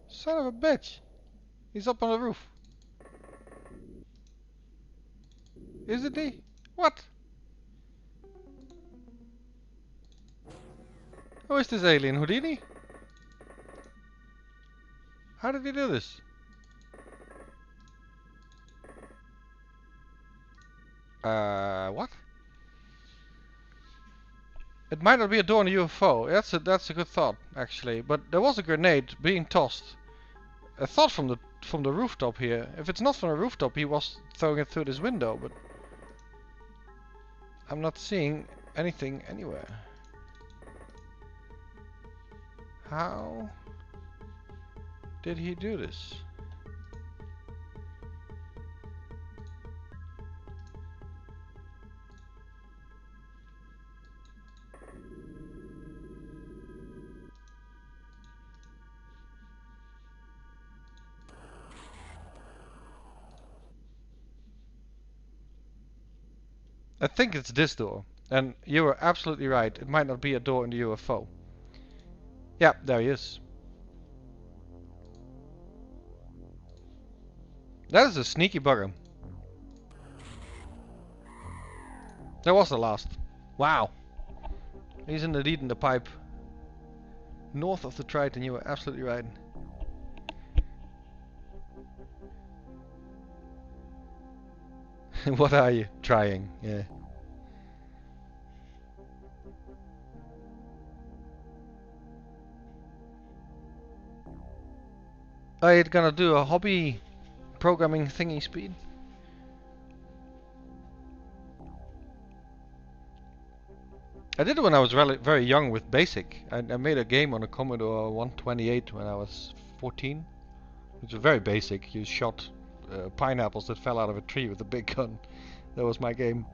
Son of a bitch! He's up on the roof. Isn't he? What? Who is this alien? Houdini? How did he do this? What? It might not be a door in a UFO. That's a good thought, actually. But there was a grenade being tossed. A thought from the rooftop here. If it's not from the rooftop, he was throwing it through this window, but I'm not seeing anything anywhere. How did he do this? I think it's this door. And you were absolutely right. It might not be a door in the UFO. Yeah, there he is. That is a sneaky bugger. That was the last. Wow. He's indeed in the pipe. North of the Triton, you were absolutely right. What are you trying? Yeah. Are you gonna do a hobby programming thingy speed? I did it when I was very young with BASIC. I made a game on a Commodore 128 when I was 14. Which was very basic. You shot pineapples that fell out of a tree with a big gun. That was my game.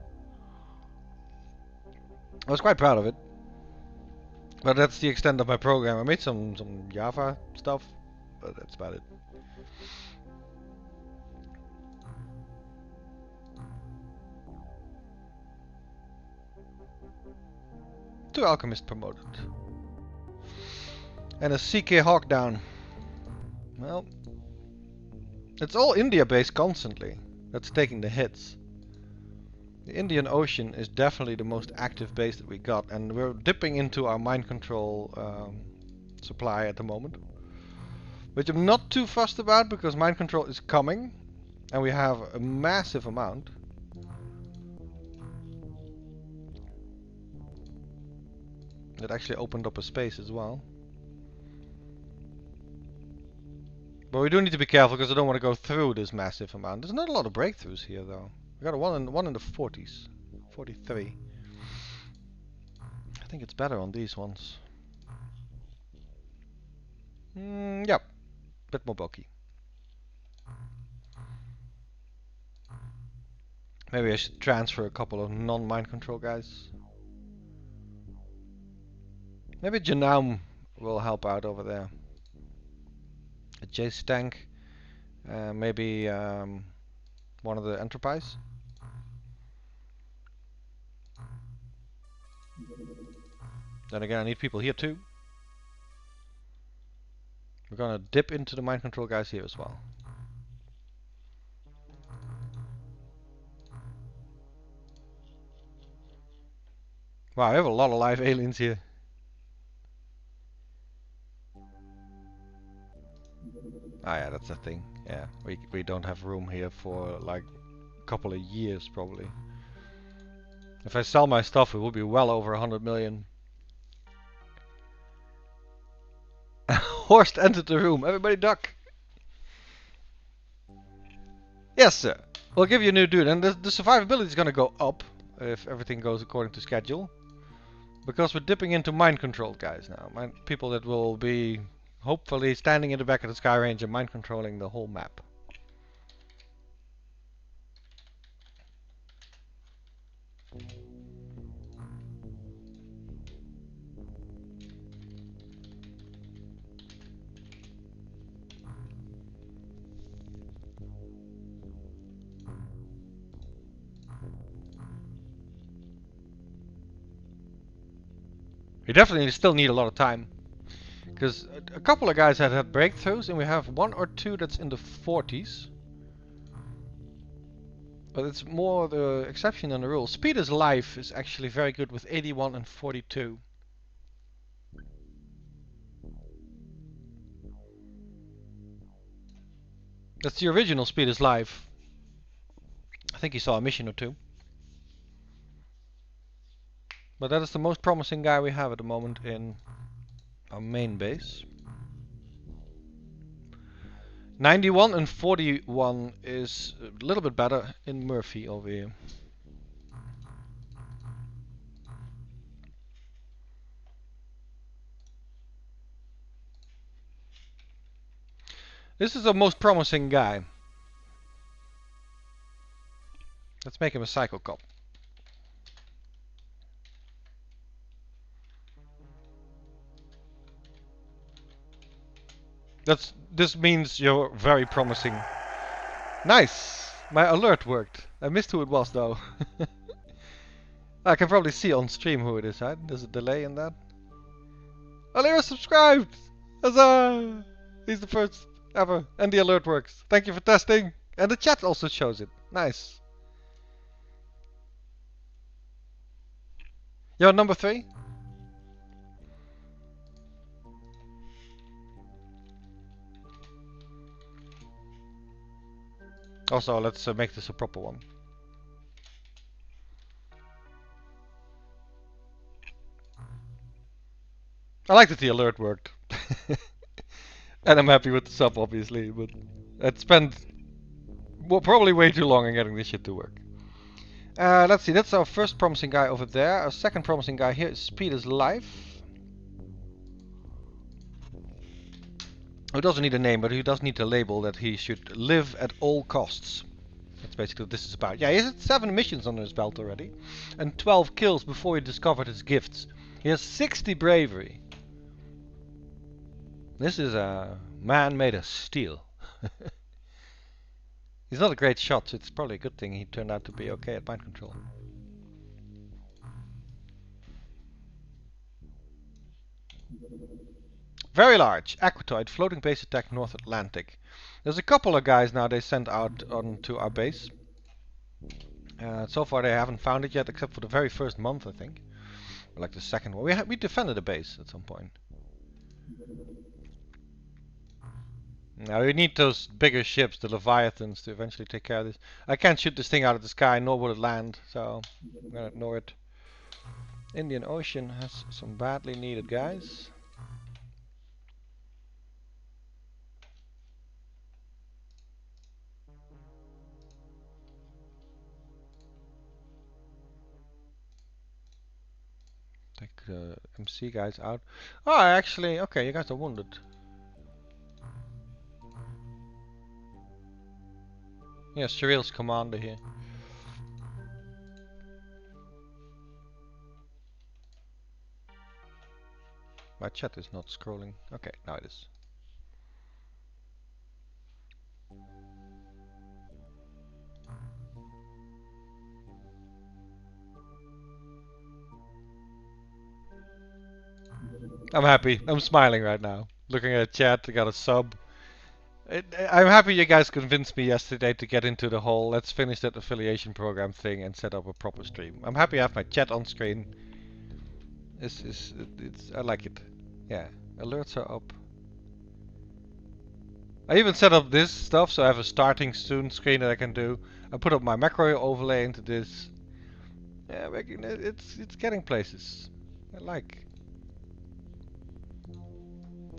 I was quite proud of it. But that's the extent of my program. I made some Java stuff, but that's about it. Two alchemists promoted. And a CK Hawk down. Well, it's all India based constantly. That's taking the hits. The Indian Ocean is definitely the most active base that we got, and we're dipping into our mind control supply at the moment. Which I'm not too fussed about because mind control is coming, and we have a massive amount. It actually opened up a space as well. But we do need to be careful because I don't want to go through this massive amount. There's not a lot of breakthroughs here though. We got a one in the 40s. 43. I think it's better on these ones. Yep. Bit more bulky. Maybe I should transfer a couple of non-mind control guys. Maybe Janaum will help out over there. A Jace tank. Maybe one of the Enterprise. Then again, I need people here too. We're gonna dip into the mind control guys here as well. Wow, I have a lot of live aliens here. Ah yeah, that's the thing. Yeah, we don't have room here for like a couple of years probably. If I sell my stuff, it will be well over 100 million. Horst entered the room. Everybody duck. Yes, sir. We'll give you a new dude, and the survivability is gonna go up. if everything goes according to schedule. Because we're dipping into mind control guys now. People that will be hopefully standing in the back of the sky range and mind controlling the whole map. We definitely still need a lot of time. Because a couple of guys had breakthroughs and we have 1 or 2 that's in the 40s. But it's more the exception than the rule. Speed is Life is actually very good with 81 and 42. That's the original Speed is Life. I think he saw a mission or 2. But that is the most promising guy we have at the moment in our main base. 91 and 41 is a little bit better in Murphy over here. This is the most promising guy. Let's make him a Psycho Cop. This means you're very promising. Nice! My alert worked. I missed who it was though. I can probably see on stream who it is, right? There's a delay in that. Alira subscribed! Huzzah! He's the first ever. And the alert works. Thank you for testing. And the chat also shows it. Nice. You're number 3? Also, let's make this a proper one. I like that the alert worked. And I'm happy with the sub, obviously, but it spent probably way too long in getting this shit to work. Let's see, that's our first promising guy over there. Our second promising guy here is Speed is Life. Who doesn't need a name, but he does need a label that he should live at all costs. That's basically what this is about. Yeah, he has 7 missions under his belt already. And 12 kills before he discovered his gifts. He has 60 bravery. This is a man made of steel. He's not a great shot, so it's probably a good thing he turned out to be okay at mind control. Very large, Aquatoid, floating base attack North Atlantic. There's a couple of guys now they sent out onto our base. So far they haven't found it yet, except for the very first month, I think. Or like the second one. We defended the base at some point. Now we need those bigger ships, the Leviathans, to eventually take care of this. I can't shoot this thing out of the sky, nor will it land, so I'm gonna ignore it. Indian Ocean has some badly needed guys. Take the MC guys out. Oh, actually, okay, you guys are wounded. Yeah, Cyril's commander here. My chat is not scrolling. Okay, now it is. I'm happy. I'm smiling right now. Looking at the chat, I got a sub. I'm happy you guys convinced me yesterday to get into the whole let's finish that affiliation program thing and set up a proper stream. I'm happy I have my chat on screen. I like it. Yeah, alerts are up. I even set up this stuff so I have a starting soon screen that I can do. I put up my macro overlay into this. Yeah, it's getting places. I like.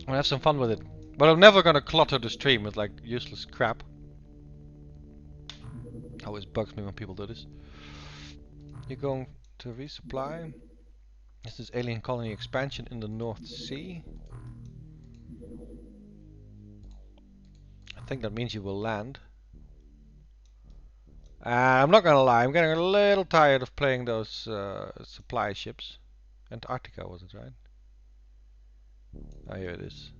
I'll have some fun with it. But I'm never gonna clutter the stream with like useless crap. Always bugs me when people do this. You're going to resupply. This is alien colony expansion in the North Sea. I think that means you will land. I'm not gonna lie, I'm getting a little tired of playing those supply ships. Antarctica was it, right? Oh, here it is.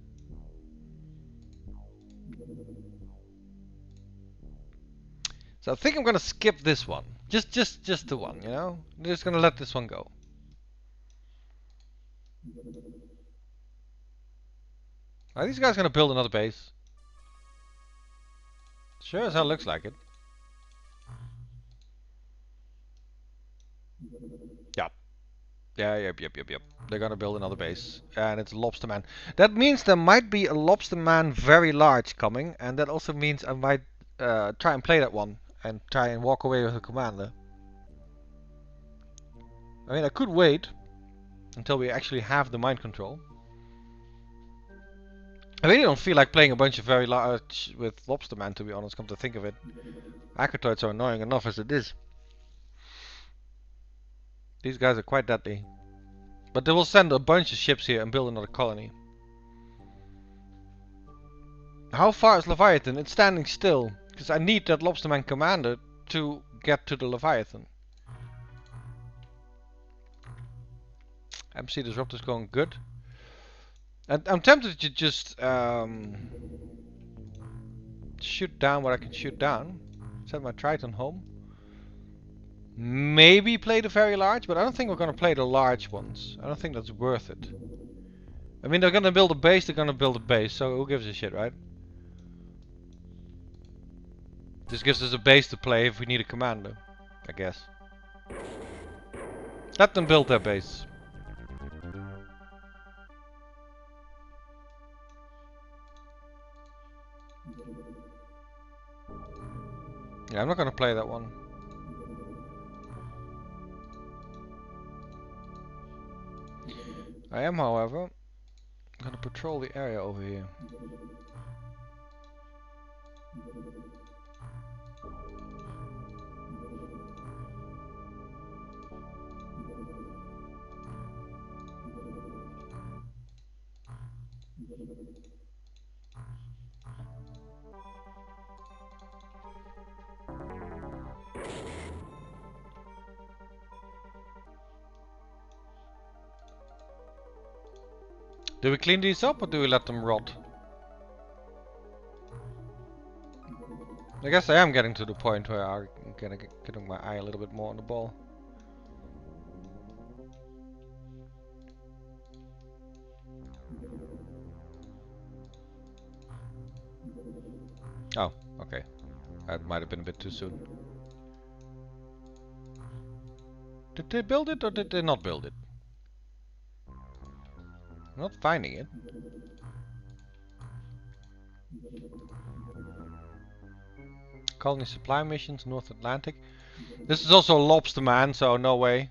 So I think I'm gonna skip this one. Just the one, you know? I'm just gonna let this one go. Are these guys gonna build another base? Sure as hell looks like it. Yep. Yep. They're gonna build another base. And it's Lobsterman. That means there might be a Lobsterman very large coming. And that also means I might try and play that one. And try and walk away with a commander. I mean, I could wait until we actually have the mind control. I really don't feel like playing a bunch of very large with Lobsterman, to be honest, come to think of it. Akatoids are annoying enough as it is. These guys are quite deadly. But they will send a bunch of ships here and build another colony. How far is Leviathan? It's standing still. Because I need that Lobsterman commander to get to the Leviathan. MC Disruptor's going good. And I'm tempted to just shoot down what I can shoot down. Send my Triton home. Maybe play the very large, but I don't think we're going to play the large ones. I don't think that's worth it. I mean, they're going to build a base, so who gives a shit, right? This gives us a base to play if we need a commander, I guess. Let them build their base. Yeah, I'm not going to play that one. I am, however, going to patrol the area over here. Do we clean these up or do we let them rot? I guess I am getting to the point where I'm getting my eye a little bit more on the ball. Oh, okay. That might have been a bit too soon. Did they build it or did they not build it? I'm not finding it. Colony supply missions, North Atlantic. This is also Lobsterman, so no way.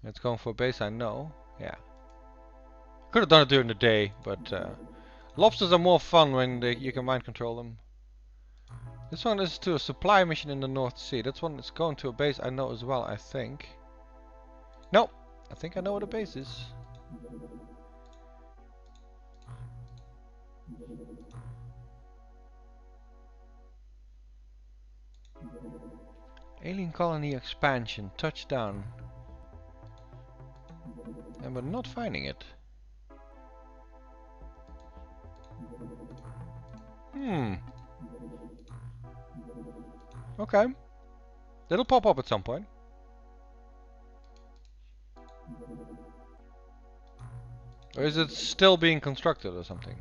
It's going for a base, I know. Yeah. Could have done it during the day, but lobsters are more fun when you can mind control them. This one is to a supply mission in the North Sea. That's one that's going to a base I know as well, I think. No, I think I know what the base is. Alien colony expansion, touchdown. And we're not finding it. Okay. It'll pop up at some point. Or is it still being constructed or something?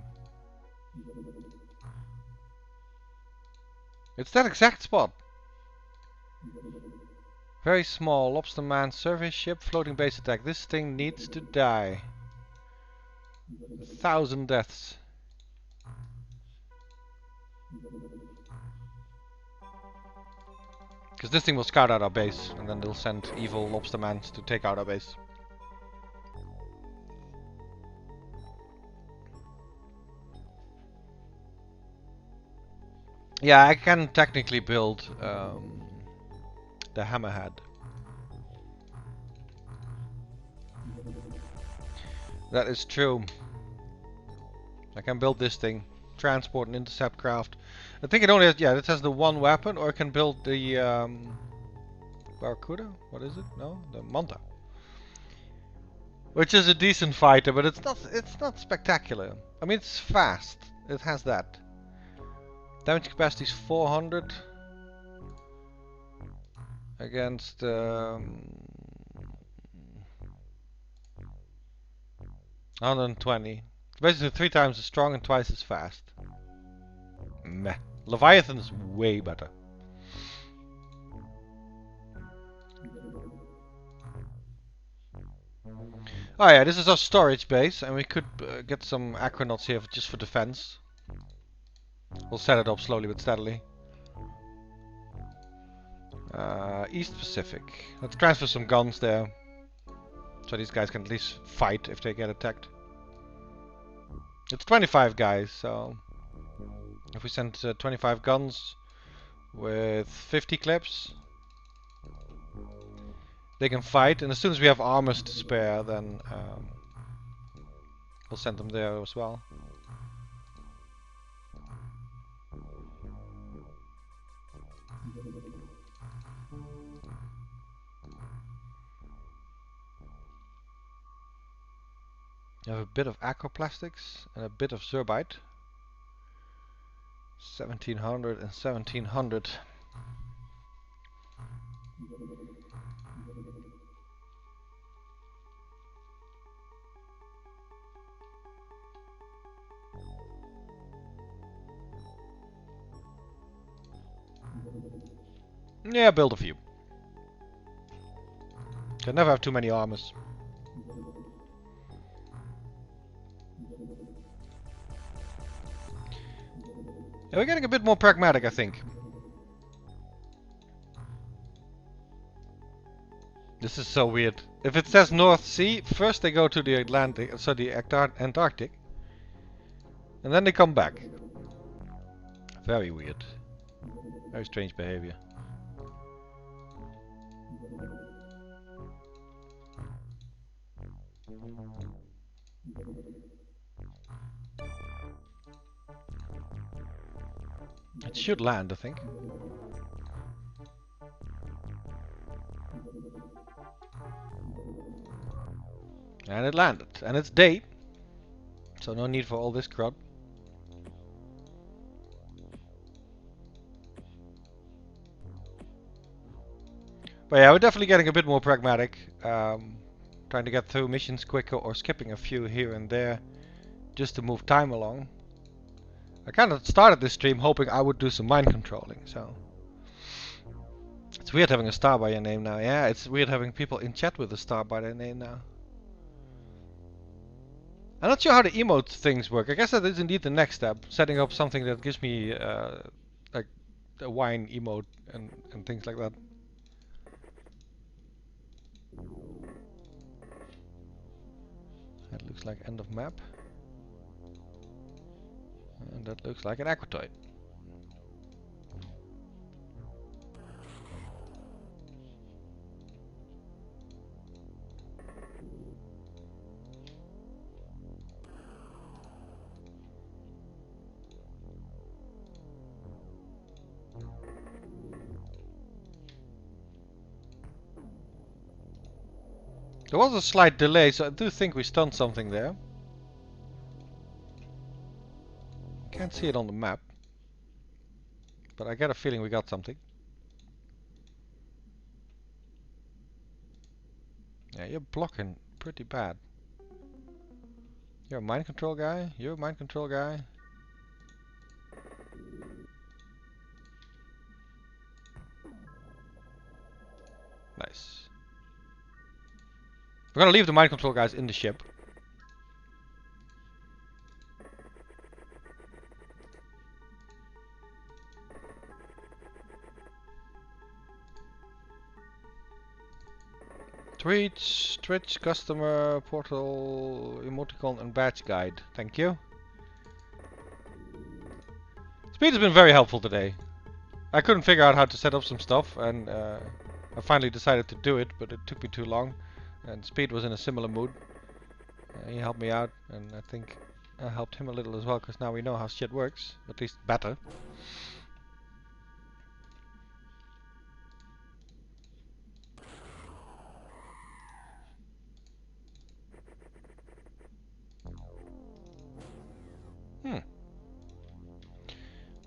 It's that exact spot. Very small, Lobsterman survey ship, floating base attack. This thing needs to die. 1,000 deaths. Because this thing will scout out our base, and then they'll send evil Lobstermans to take out our base. Yeah, I can technically build the hammerhead. That is true. I can build this thing. Transport and intercept craft. I think it only has, yeah, it has the one weapon, or I can build the Barracuda? What is it? No? The Manta. Which is a decent fighter, but it's not spectacular. I mean, it's fast. It has that. Damage capacity is 400 against 120. It's basically 3 times as strong and twice as fast. Meh. Leviathan is way better. Oh yeah, this is our storage base, and we could get some aquanauts here just for defense. We'll set it up slowly but steadily. East Pacific. Let's transfer some guns there, so these guys can at least fight if they get attacked. It's 25 guys, so if we send 25 guns with 50 clips, they can fight, and as soon as we have armors to spare, then we'll send them there as well. You have a bit of aquaplastics and a bit of zerbite. 1700 and 1700. Yeah, build a few. Can never have too many armors. Yeah, we're getting a bit more pragmatic, I think. This is so weird. If it says North Sea, first they go to the Atlantic, so the Antarctic, and then they come back. Very weird. Very strange behavior. It should land, I think. And it landed. And it's day, so no need for all this crud. But yeah, we're definitely getting a bit more pragmatic. Trying to get through missions quicker or skipping a few here and there just to move time along. I kind of started this stream hoping I would do some mind controlling, so... It's weird having a star by your name now. Yeah, it's weird having people in chat with a star by their name now. I'm not sure how the emote things work. I guess that is indeed the next step. Setting up something that gives me like a wine emote and things like that. That looks like end of map. And that looks like an aquatoid. There was a slight delay, so I do think we stunned something there. Can't see it on the map, but I get a feeling we got something. Yeah, you're blocking pretty bad. You're a mind control guy? You're a mind control guy? Nice. We're gonna leave the mind control guys in the ship. Twitch, customer, portal, emoticon and badge guide. Thank you. Speed has been very helpful today. I couldn't figure out how to set up some stuff, and I finally decided to do it, but it took me too long. And Speed was in a similar mood. He helped me out, and I think I helped him a little as well, because now we know how shit works. At least better.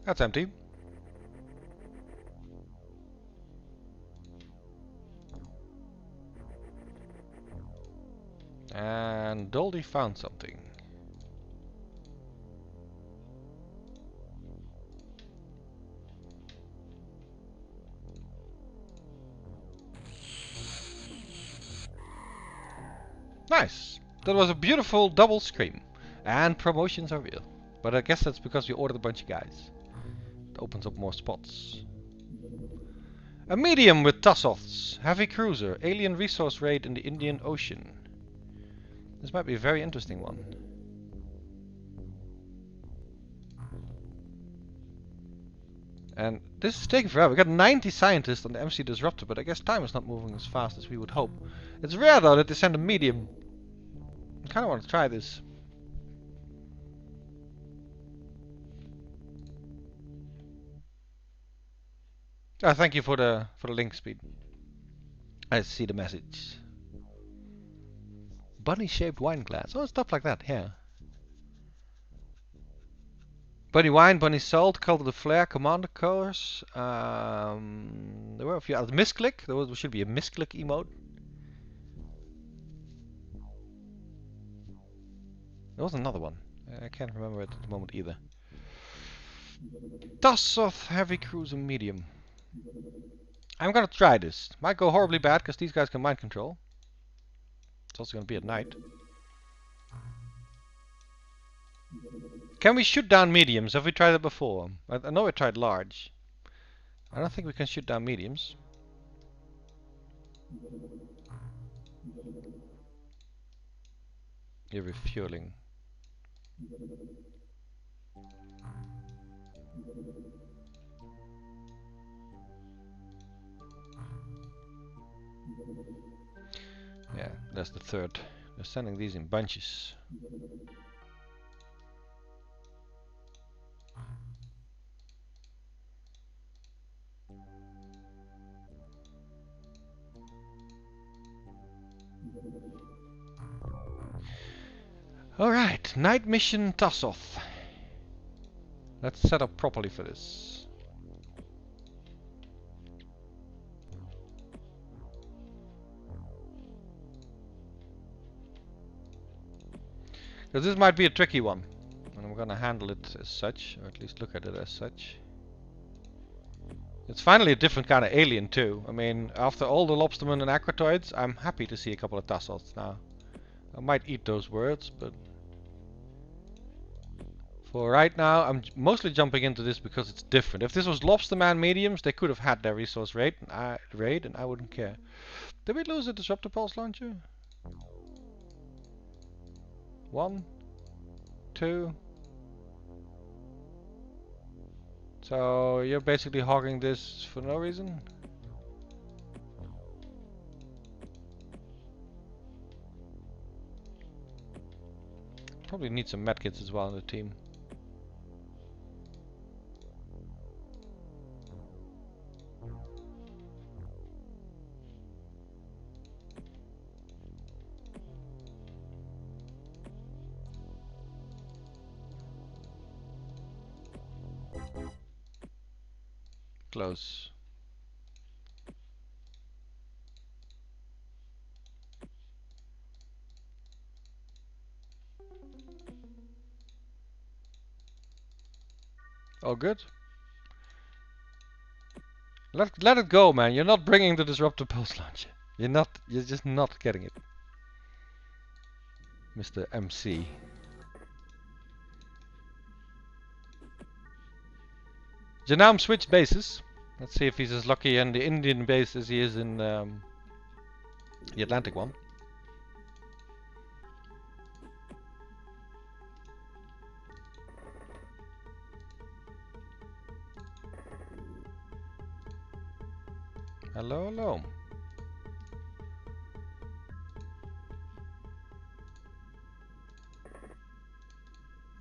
That's empty. And Doldy found something. Nice! That was a beautiful double scream. And promotions are real. But I guess that's because we ordered a bunch of guys. It opens up more spots. A medium with Tassoths. Heavy cruiser. Alien resource raid in the Indian Ocean. This might be a very interesting one. And this is taking forever. We got 90 scientists on the MC Disruptor, but I guess time is not moving as fast as we would hope. It's rare though that they send a medium. I kind of want to try this. Thank you for the link, Speed. I see the message. Bunny-shaped wine glass. Oh, stuff like that. Yeah. Bunny wine, bunny salt, color the flare, commander colors. There were a few others. Misclick. There should be a misclick emote. There was another one. I can't remember it at the moment either. Tassoth heavy cruiser medium. I'm gonna try this. Might go horribly bad because these guys can mind control. It's also gonna be at night. Can we shoot down mediums? Have we tried that before? I know we tried large. I don't think we can shoot down mediums. You're refueling. Yeah, that's the third. They're sending these in bunches. Alright, night mission Tassoth. Let's set up properly for this. Because this might be a tricky one. And I'm gonna handle it as such, or at least look at it as such. It's finally a different kind of alien too. I mean, after all the lobstermen and aquatoids, I'm happy to see a couple of Tassoths now. I might eat those words, but for right now, I'm mostly jumping into this because it's different. If this was Lobsterman mediums, they could have had their resource raid, and I wouldn't care. Did we lose a disruptor pulse launcher? 1, 2. So you're basically hogging this for no reason? Probably need some medkits as well in the team. Close. All good? Let it go, man. You're not bringing the disruptor pulse launcher. You're just not getting it. Mr. MC. Janam switched bases. Let's see if he's as lucky in the Indian base as he is in the Atlantic one. Hello, hello.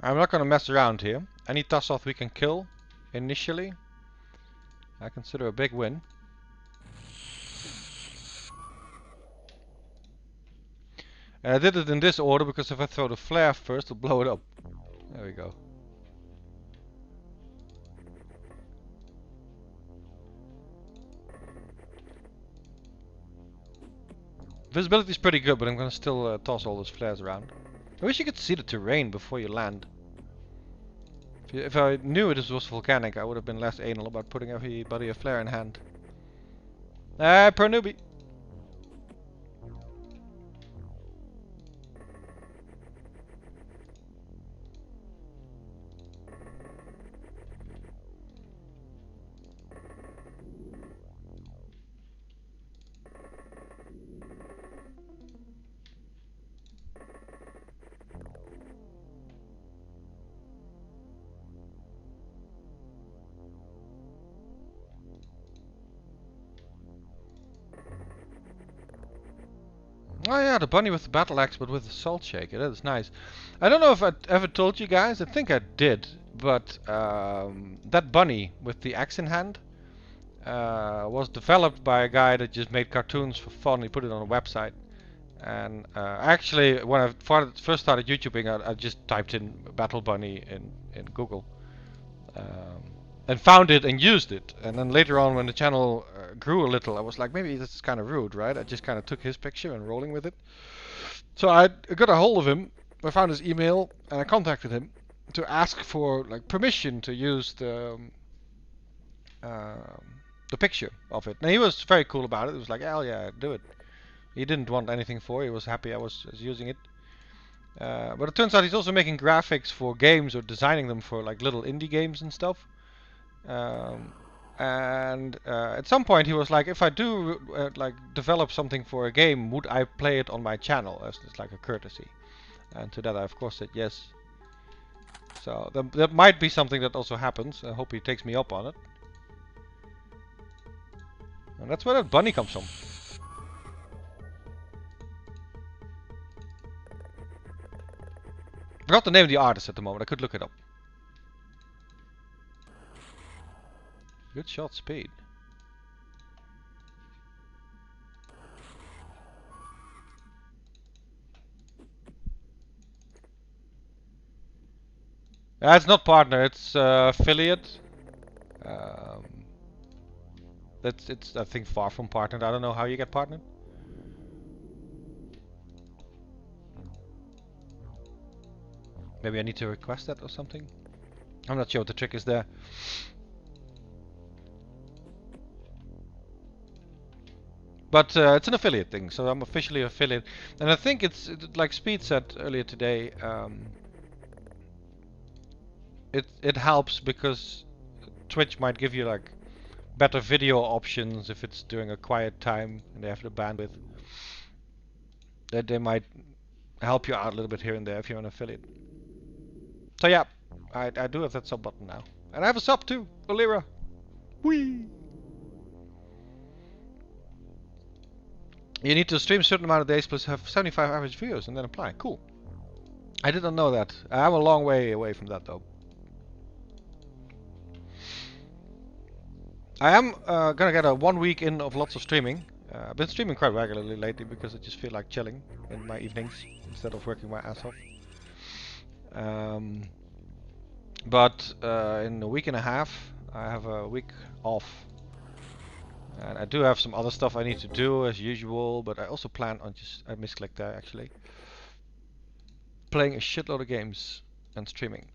I'm not gonna mess around here. Any Tassoth we can kill initially, I consider a big win. And I did it in this order because if I throw the flare first, it'll blow it up. There we go. Visibility is pretty good, but I'm gonna still toss all those flares around. I wish you could see the terrain before you land. If I knew this was volcanic, I would have been less anal about putting everybody a flare in hand. Per newbie. Oh yeah, the bunny with the battle axe, but with the salt shaker. That is nice. I don't know if I ever told you guys. I think I did, but that bunny with the axe in hand was developed by a guy that just made cartoons for fun. He put it on a website, and actually, when I first started YouTubing, I just typed in Battle Bunny in Google. And found it and used it. And then later on, when the channel grew a little, I was like, maybe this is kind of rude, right? I just kind of took his picture and rolling with it. So I got a hold of him. I found his email and I contacted him to ask for like permission to use the picture of it. And he was very cool about it. He was like, hell yeah, do it. He didn't want anything for it. He was happy I was using it. But it turns out he's also making graphics for games or designing them for like little indie games and stuff. And at some point he was like, if I do like develop something for a game, would I play it on my channel as it's like a courtesy? And to that I of course said yes. So that might be something that also happens. I hope he takes me up on it. And that's where that bunny comes from. Forgot the name of the artist at the moment. I could look it up. Good shot speed. It's not partner, it's affiliate. It's I think far from partnered. I don't know how you get partnered. Maybe I need to request that or something. I'm not sure what the trick is there. But it's an affiliate thing, so I'm officially affiliate. And I think it's like Speed said earlier today. It helps because Twitch might give you like better video options if it's during a quiet time and they have the bandwidth. That they might help you out a little bit here and there if you're an affiliate. So yeah, I do have that sub button now, and I have a sub too, Valera. Whee! You need to stream a certain amount of days plus have 75 average viewers and then apply. Cool. I didn't know that. I'm a long way away from that though. I am gonna get a 1 week in of lots of streaming. I've been streaming quite regularly lately because I just feel like chilling in my evenings instead of working my ass off. But in a week and a half I have a week off. And I do have some other stuff I need to do as usual, but I also plan on I misclicked there actually. Playing a shitload of games and streaming.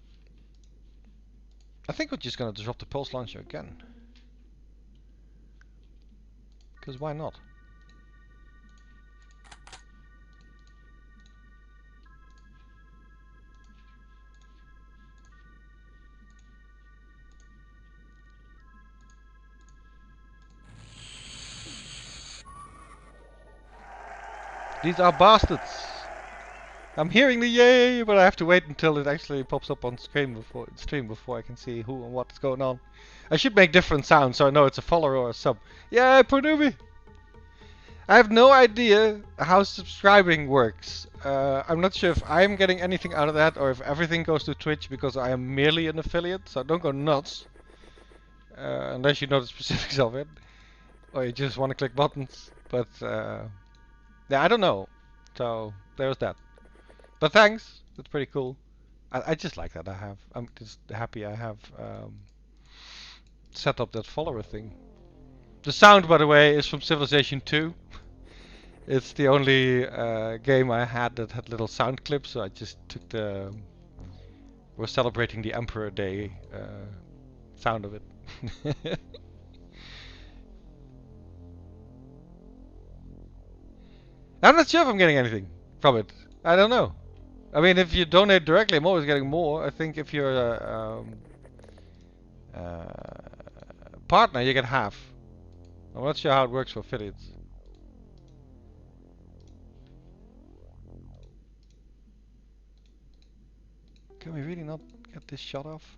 I think we're just gonna disrupt the Pulse launcher again. Because why not? These are bastards! I'm hearing the yay, but I have to wait until it actually pops up on stream before I can see who and what's going on. I should make different sounds so I know it's a follower or a sub. Yay, Pernubi! I have no idea how subscribing works. I'm not sure if I'm getting anything out of that or if everything goes to Twitch because I am merely an affiliate, so don't go nuts. Unless you know the specifics of it. Or you just want to click buttons. But yeah, I don't know. So there's that. But thanks. That's pretty cool. I just like that. I'm just happy I have set up that follower thing. The sound, by the way, is from Civilization 2. It's the only game I had that had little sound clips, so I just took the... We're celebrating the Emperor Day sound of it. I'm not sure if I'm getting anything from it. I don't know. I mean, if you donate directly, I'm always getting more. I think if you're a partner, you get half. I'm not sure how it works for affiliates. Can we really not get this shot off?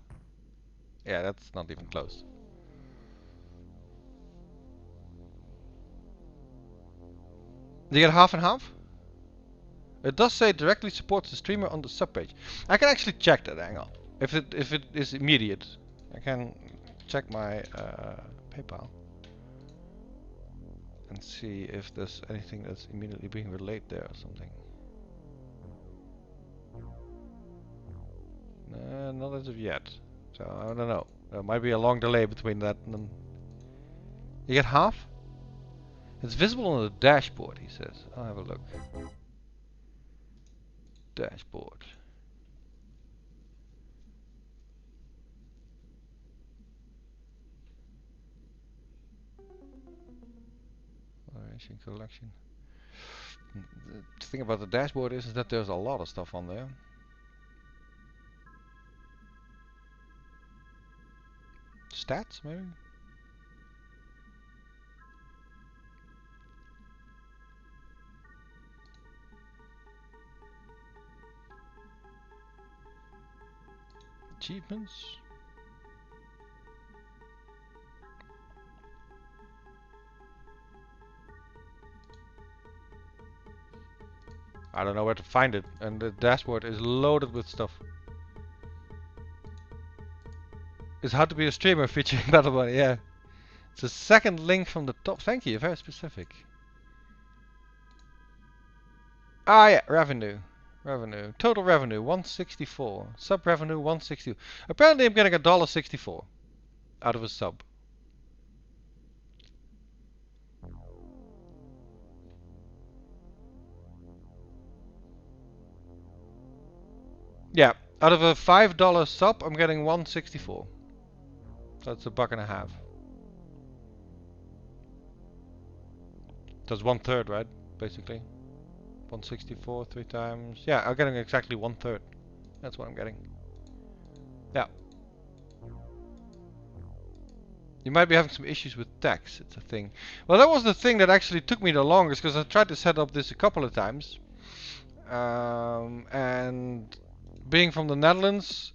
Yeah, that's not even close. Do you get half and half? It does say directly supports the streamer on the subpage. I can actually check that angle. If it is immediate, I can check my PayPal and see if there's anything that's immediately being relayed there or something. Not as of yet. So I don't know. There might be a long delay between that and then. You get half? It's visible on the dashboard, he says. I'll have a look. Dashboard. Variation collection. The thing about the dashboard is that there's a lot of stuff on there. Stats, maybe? Achievements? I don't know where to find it, and the dashboard is loaded with stuff. It's how to be a streamer featuring Battle Bunny, yeah. It's the second link from the top. Thank you, very specific. Ah yeah, revenue. Revenue. Total revenue 164. Sub revenue 162. Apparently I'm getting $1.64 out of a sub. Yeah, out of a $5 sub I'm getting 164. That's $1.50. That's 1/3, right? Basically. 164 3 times. Yeah, I'm getting exactly 1/3. That's what I'm getting. Yeah. You might be having some issues with tax. It's a thing. Well, that was the thing that actually took me the longest, because I tried to set up this a couple of times. And being from the Netherlands,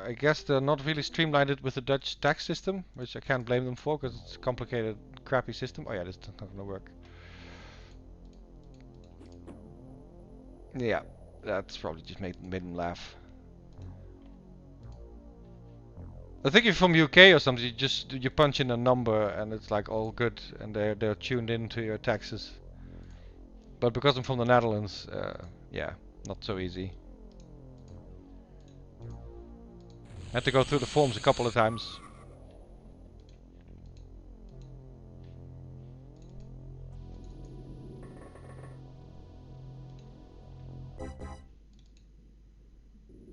I guess they're not really streamlined with the Dutch tax system, which I can't blame them for, because it's a complicated, crappy system. Oh yeah, this is not going to work. Yeah, that's probably just made them laugh. I think if you're from UK or something, you punch in a number and it's like all good, and they're tuned into your taxes. But because I'm from the Netherlands, yeah, not so easy. I had to go through the forms a couple of times.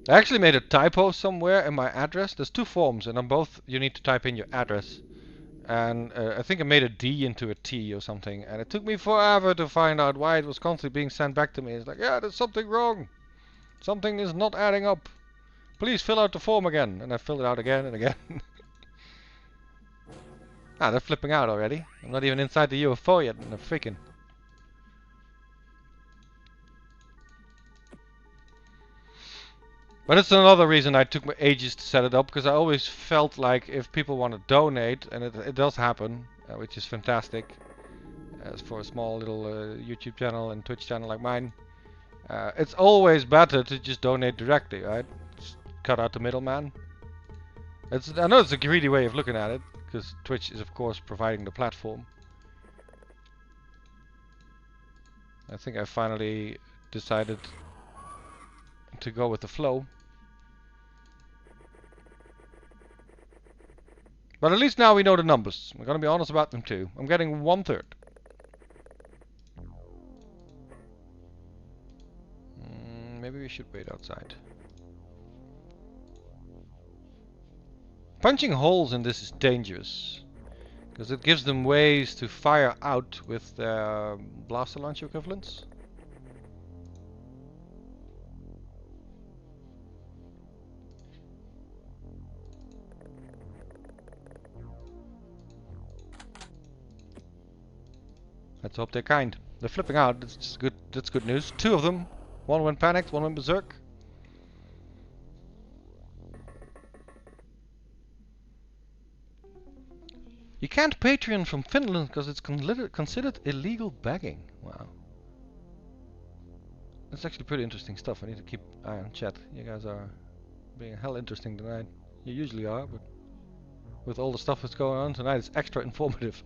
I actually made a typo somewhere in my address. There's two forms, and on both you need to type in your address. And I think I made a D into a T or something, and it took me forever to find out why it was constantly being sent back to me. It's like, yeah, there's something wrong. Something is not adding up. Please fill out the form again. And I filled it out again and again. Ah, they're flipping out already. I'm not even inside the UFO yet, and they're freaking. But it's another reason I took ages to set it up, because I always felt like if people want to donate, and it does happen, which is fantastic, as for a small little YouTube channel and Twitch channel like mine, it's always better to just donate directly, right? Just cut out the middleman. I know it's a greedy way of looking at it, because Twitch is of course providing the platform. I think I finally decided to go with the flow. But at least now we know the numbers. I'm gonna be honest about them too. I'm getting 1/3. Maybe we should wait outside. Punching holes in this is dangerous, because it gives them ways to fire out with their blaster launcher equivalents. Let's hope they're kind. They're flipping out. That's good. That's good news. 2 of them. One went panicked, one went berserk. You can't Patreon from Finland because it's considered illegal begging. Wow. That's actually pretty interesting stuff. I need to keep an eye on chat. You guys are being hell interesting tonight. You usually are, but with all the stuff that's going on tonight, it's extra informative.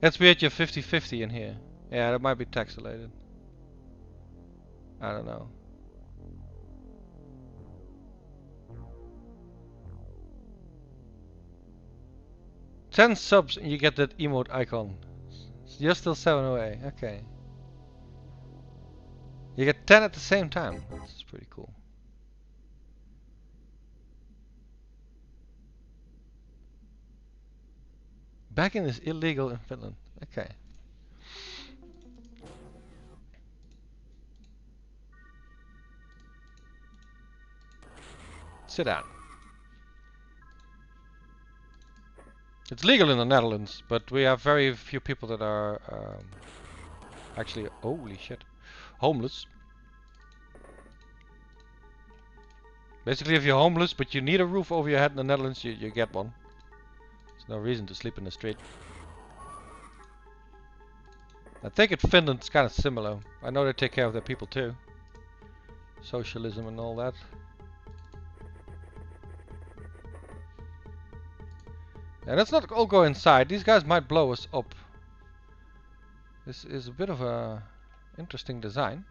It's weird you're 50-50 in here. Yeah, that might be tax related. I don't know. Ten subs and you get that emote icon. You're still 7 away. Okay. You get 10 at the same time. That's pretty cool. Begging is illegal in Finland. Okay. Sit down. It's legal in the Netherlands, but we have very few people that are actually, holy shit, homeless. Basically, if you're homeless but you need a roof over your head in the Netherlands, you get one. There's no reason to sleep in the street. I think in Finland it's kind of similar. I know they take care of their people too. Socialism and all that. And let's not all go inside. These guys might blow us up. This is a bit of a interesting design.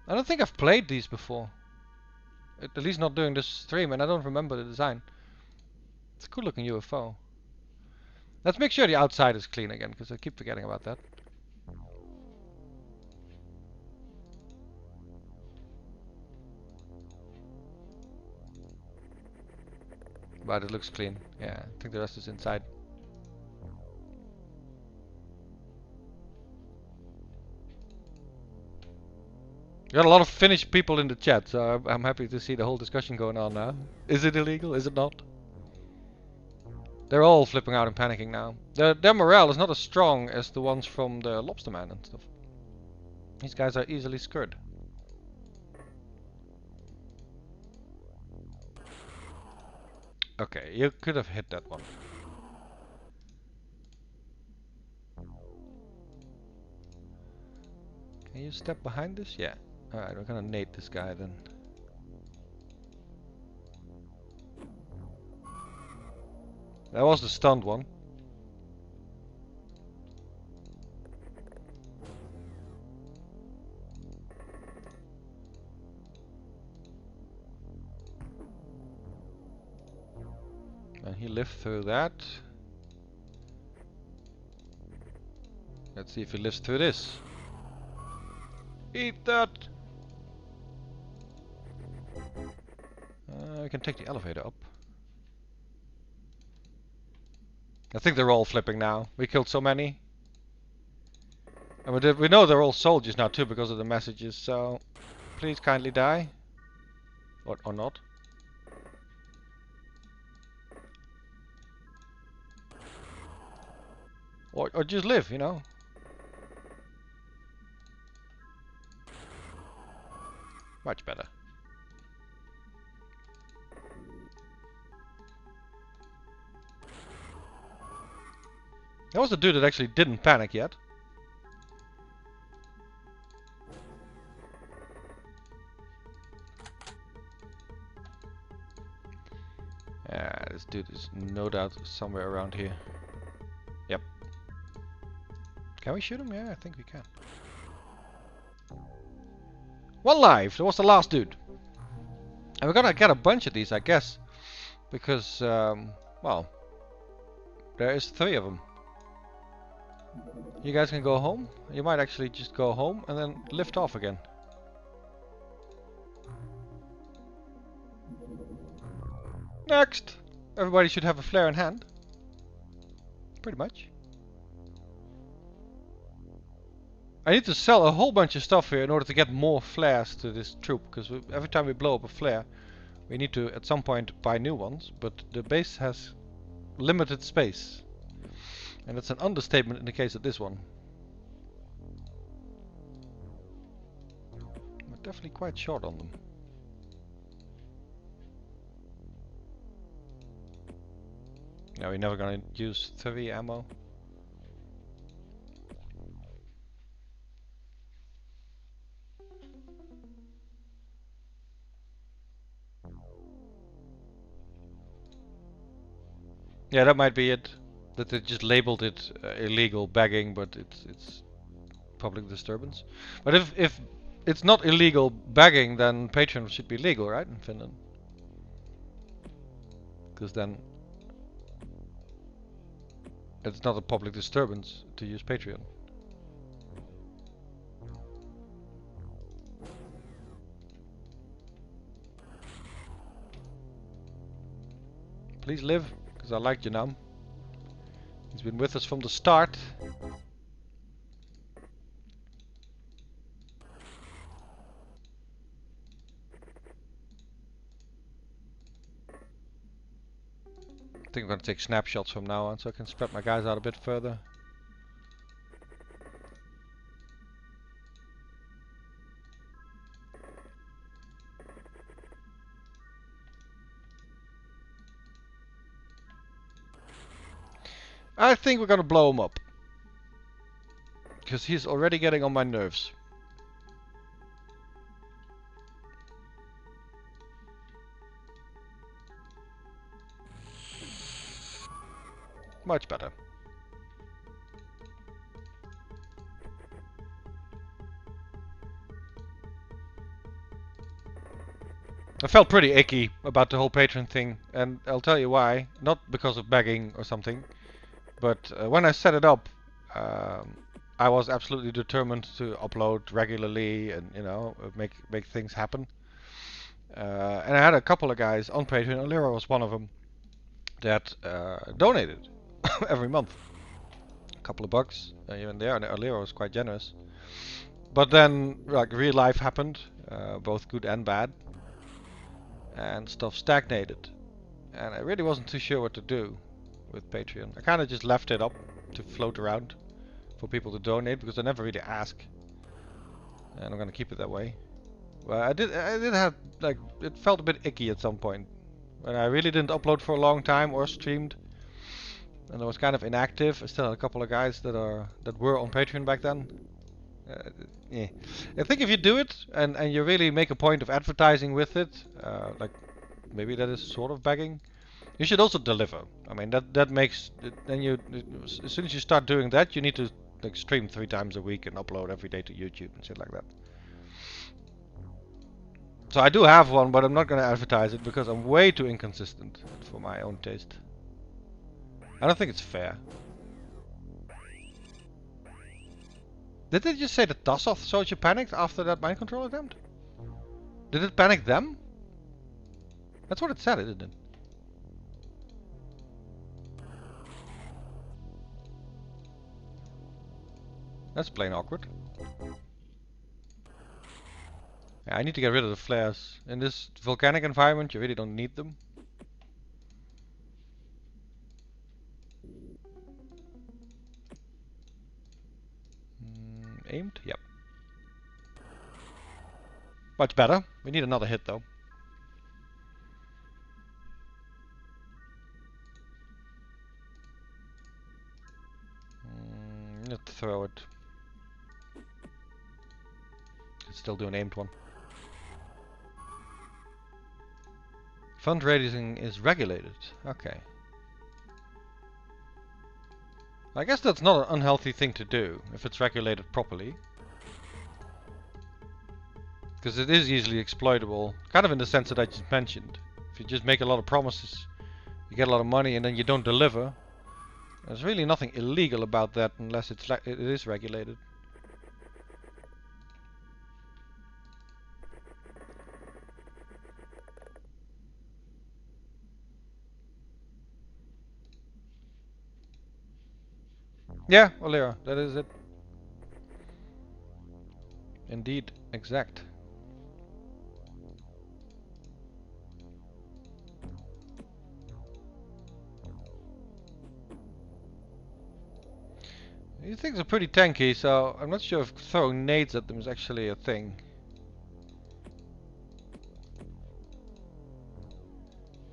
I don't think I've played these before. At least not during this stream, and I don't remember the design. It's a cool looking UFO. Let's make sure the outside is clean again, because I keep forgetting about that. But it looks clean. Yeah, I think the rest is inside. We got a lot of Finnish people in the chat, so I'm happy to see the whole discussion going on now. Is it illegal? Is it not? They're all flipping out and panicking now. Their morale is not as strong as the ones from the Lobsterman and stuff. These guys are easily scared. Okay, you could have hit that one. Can you step behind this? Yeah. Alright, we're gonna nade this guy then. That was the stunned one. And he lived through that. Let's see if he lives through this. Eat that! We can take the elevator up. I think they're all flipping now. We killed so many. And we know they're all soldiers now too because of the messages, so please kindly die. Or not. Or just live, you know. Much better. That was the dude that actually didn't panic yet. This dude is no doubt somewhere around here. Yep. Can we shoot him? Yeah, I think we can. One life! That was the last dude. And we're gonna get a bunch of these, I guess. Because, well, there is 3 of them. You guys can go home. You might actually just go home and then lift off again. Next! Everybody should have a flare in hand. Pretty much. I need to sell a whole bunch of stuff here in order to get more flares to this troop. Because every time we blow up a flare, we need to at some point buy new ones. But the base has limited space. And that's an understatement in the case of this one. We're definitely quite short on them. Yeah, we're never gonna use 3 ammo. Yeah, that might be it. That they just labeled it illegal bagging, but it's public disturbance. But if it's not illegal bagging, then Patreon should be legal, right, in Finland? Because then it's not a public disturbance to use Patreon. Please live, because I like Janam. He's been with us from the start. I think I'm going to take snapshots from now on so I can spread my guys out a bit further. I think we're going to blow him up. Because he's already getting on my nerves. Much better. I felt pretty icky about the whole patron thing, and I'll tell you why. Not because of begging or something, but when I set it up, I was absolutely determined to upload regularly and, you know, make things happen. And I had a couple of guys on Patreon, Alira was one of them, that donated every month. A couple of bucks here and there, and Alira was quite generous. But then, like, real life happened, both good and bad, and stuff stagnated. And I really wasn't too sure what to do with Patreon. I kind of just left it up to float around for people to donate, because I never really ask. And I'm gonna keep it that way. Well, I did have, like, it felt a bit icky at some point. When I really didn't upload for a long time or streamed. And I was kind of inactive. I still had a couple of guys that were on Patreon back then. Yeah. I think if you do it and you really make a point of advertising with it, like maybe that is sort of begging, you should also deliver. I mean that makes then you, as soon as you start doing that, you need to like stream 3 times a week and upload every day to YouTube and shit like that. So I do have one, but I'm not gonna advertise it because I'm way too inconsistent for my own taste. I don't think it's fair. Did they just say that Tassoth soldier panicked after that mind control attempt? Did it panic them? That's what it said, isn't it? That's plain awkward. Yeah, I need to get rid of the flares. In this volcanic environment, you really don't need them. Aimed? Yep. Much better. We need another hit though. throw it. Could still do an aimed one. Fundraising is regulated. Okay. I guess that's not an unhealthy thing to do if it's regulated properly. Because it is easily exploitable, kind of in the sense that I just mentioned. If you just make a lot of promises, you get a lot of money and then you don't deliver, there's really nothing illegal about that unless it is regulated. Yeah, Olera, that is it. Indeed, exact. These things are pretty tanky, so I'm not sure if throwing nades at them is actually a thing.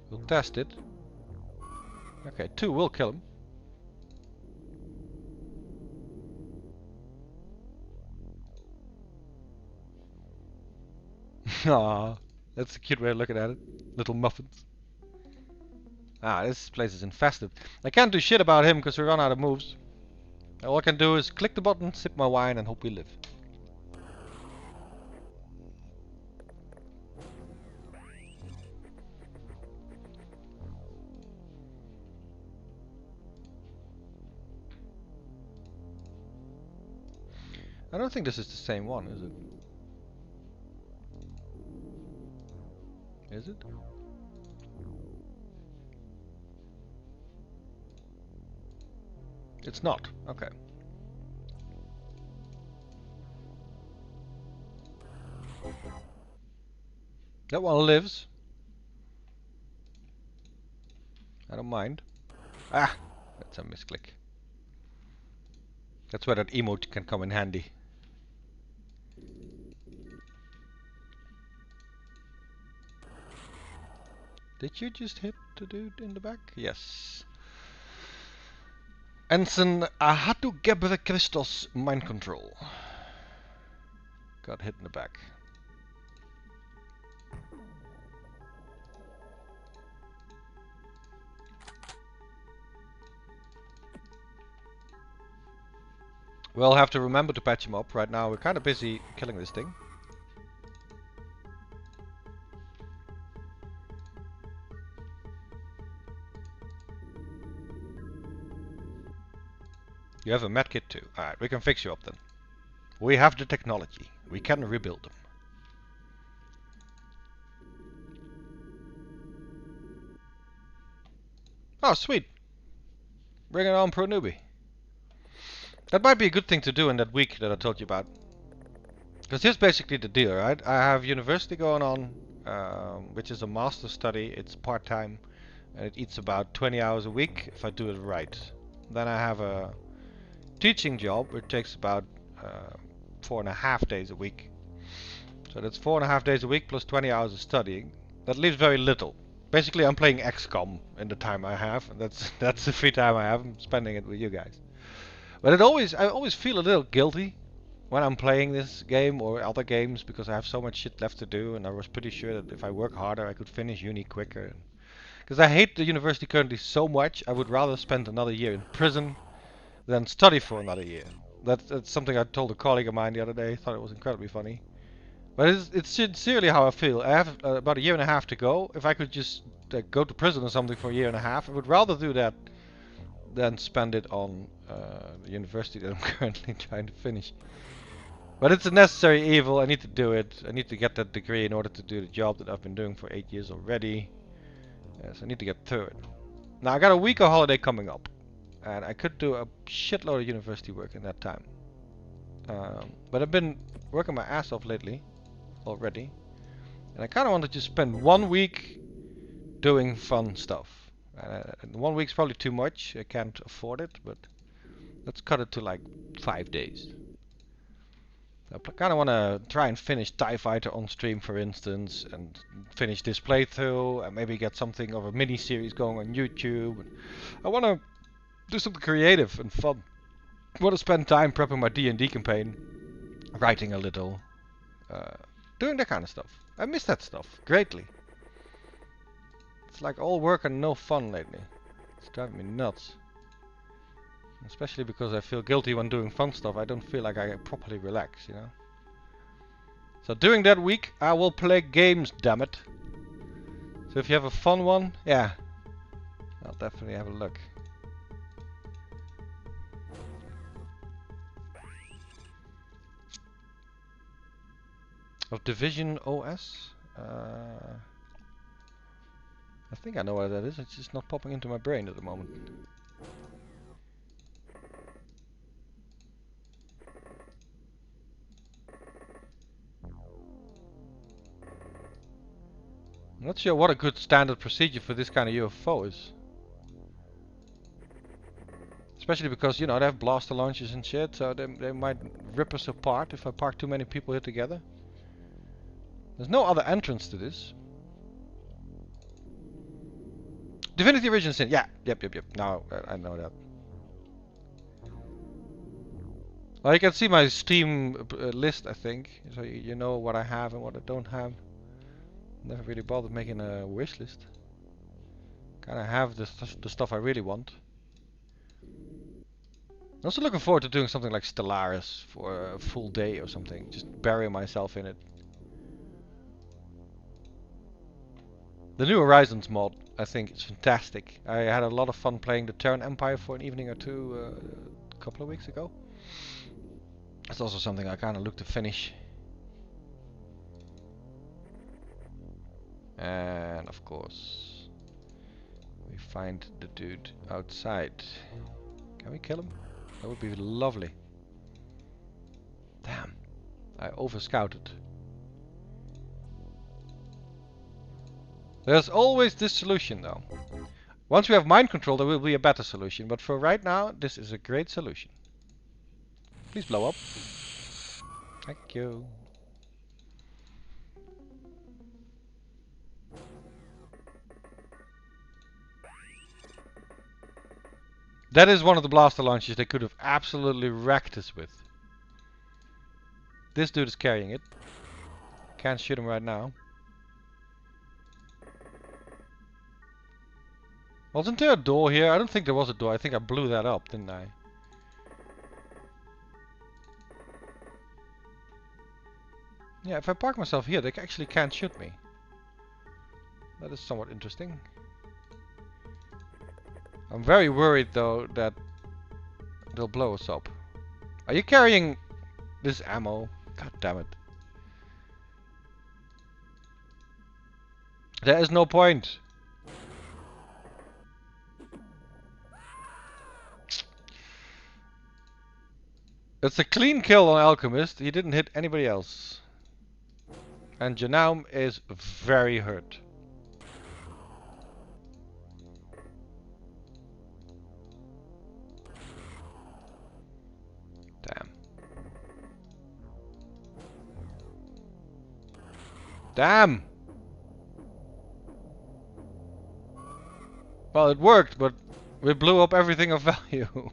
We'll test it. Okay, 2 will kill him. Aww, that's a cute way of looking at it. Little muffins. Ah, this place is infested. I can't do shit about him because we run out of moves. All I can do is click the button, sip my wine, and hope we live. I don't think this is the same one, is it? Is it? It's not. Okay. That one lives. I don't mind. Ah! That's a misclick. That's where that emote can come in handy. Did you just hit the dude in the back? Yes. Ensign Ahatu Gebre Christos mind control. Got hit in the back. We'll have to remember to patch him up. Right now we're kind of busy killing this thing. You have a medkit too. Alright, we can fix you up then. We have the technology. We can rebuild them. Oh, sweet. Bring it on, pro newbie. That might be a good thing to do in that week that I told you about. Because here's basically the deal, right? I have university going on, which is a master's study. It's part-time, and it eats about 20 hours a week if I do it right. Then I have a teaching job, which takes about 4.5 days a week. So that's 4.5 days a week plus 20 hours of studying. That leaves very little. Basically, I'm playing XCOM in the time I have, and that's the free time I have. I'm spending it with you guys. But I always feel a little guilty when I'm playing this game or other games because I have so much shit left to do, and I was pretty sure that if I work harder, I could finish uni quicker. Because I hate the university currently so much, I would rather spend another year in prison than study for another year. That's something I told a colleague of mine the other day. Thought it was incredibly funny. But it's sincerely how I feel. I have about a year and a half to go. If I could just go to prison or something for a year and a half, I would rather do that than spend it on the university that I'm currently trying to finish. But it's a necessary evil. I need to do it. I need to get that degree in order to do the job that I've been doing for 8 years already. So I need to get through it. Now I got a week of holiday coming up, and I could do a shitload of university work in that time. But I've been working my ass off lately already, and I kind of want to just spend 1 week doing fun stuff. And 1 week's probably too much. I can't afford it, but let's cut it to like 5 days. I kind of want to try and finish TIE Fighter on stream, for instance, and finish this playthrough, and maybe get something of a mini-series going on YouTube. I want to do something creative and fun. want to spend time prepping my D&D campaign, writing a little, doing that kind of stuff. I miss that stuff greatly. It's like all work and no fun lately. It's driving me nuts. Especially because I feel guilty when doing fun stuff. I don't feel like I can properly relax, you know. So during that week, I will play games, damn it. So if you have a fun one, yeah, I'll definitely have a look. Of Division OS? I think I know what that is. It's just not popping into my brain at the moment. I'm not sure what a good standard procedure for this kind of UFO is. Especially because, you know, they have blaster launchers and shit, so they might rip us apart if I park too many people here together. There's no other entrance to this. Divinity Origin Sin. Yeah, yep. Now I know that. Well, you can see my Steam list, I think, so you know what I have and what I don't have. Never really bothered making a wish list. Kinda have the stuff I really want. I'm also looking forward to doing something like Stellaris for a full day or something. Just bury myself in it. The New Horizons mod, I think, is fantastic. I had a lot of fun playing the Terran Empire for an evening or two a couple of weeks ago. It's also something I kind of look to finish. And of course, we find the dude outside. Can we kill him? That would be lovely. Damn, I over-scouted. There's always this solution though. Once we have mind control, there will be a better solution. But for right now, this is a great solution. Please blow up. Thank you. That is one of the blaster launches they could have absolutely wrecked us with. This dude is carrying it. Can't shoot him right now. Wasn't there a door here? I don't think there was a door. I think I blew that up, didn't I? Yeah, if I park myself here, they actually can't shoot me. That is somewhat interesting. I'm very worried though that they'll blow us up. Are you carrying this ammo? God damn it. There is no point. It's a clean kill on Alchemist. He didn't hit anybody else. And Janaum is very hurt. Damn. Damn! Well, it worked, but we blew up everything of value.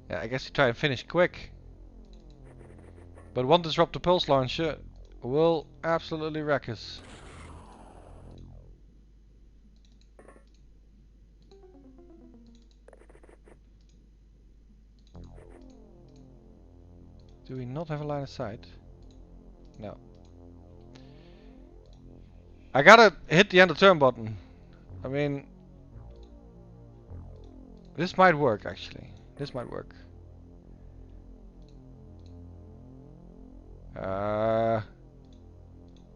Yeah, I guess you try and finish quick. But one disruptor pulse launcher will absolutely wreck us. Do we not have a line of sight? No. I gotta hit the end of turn button. I mean, this might work actually. This might work.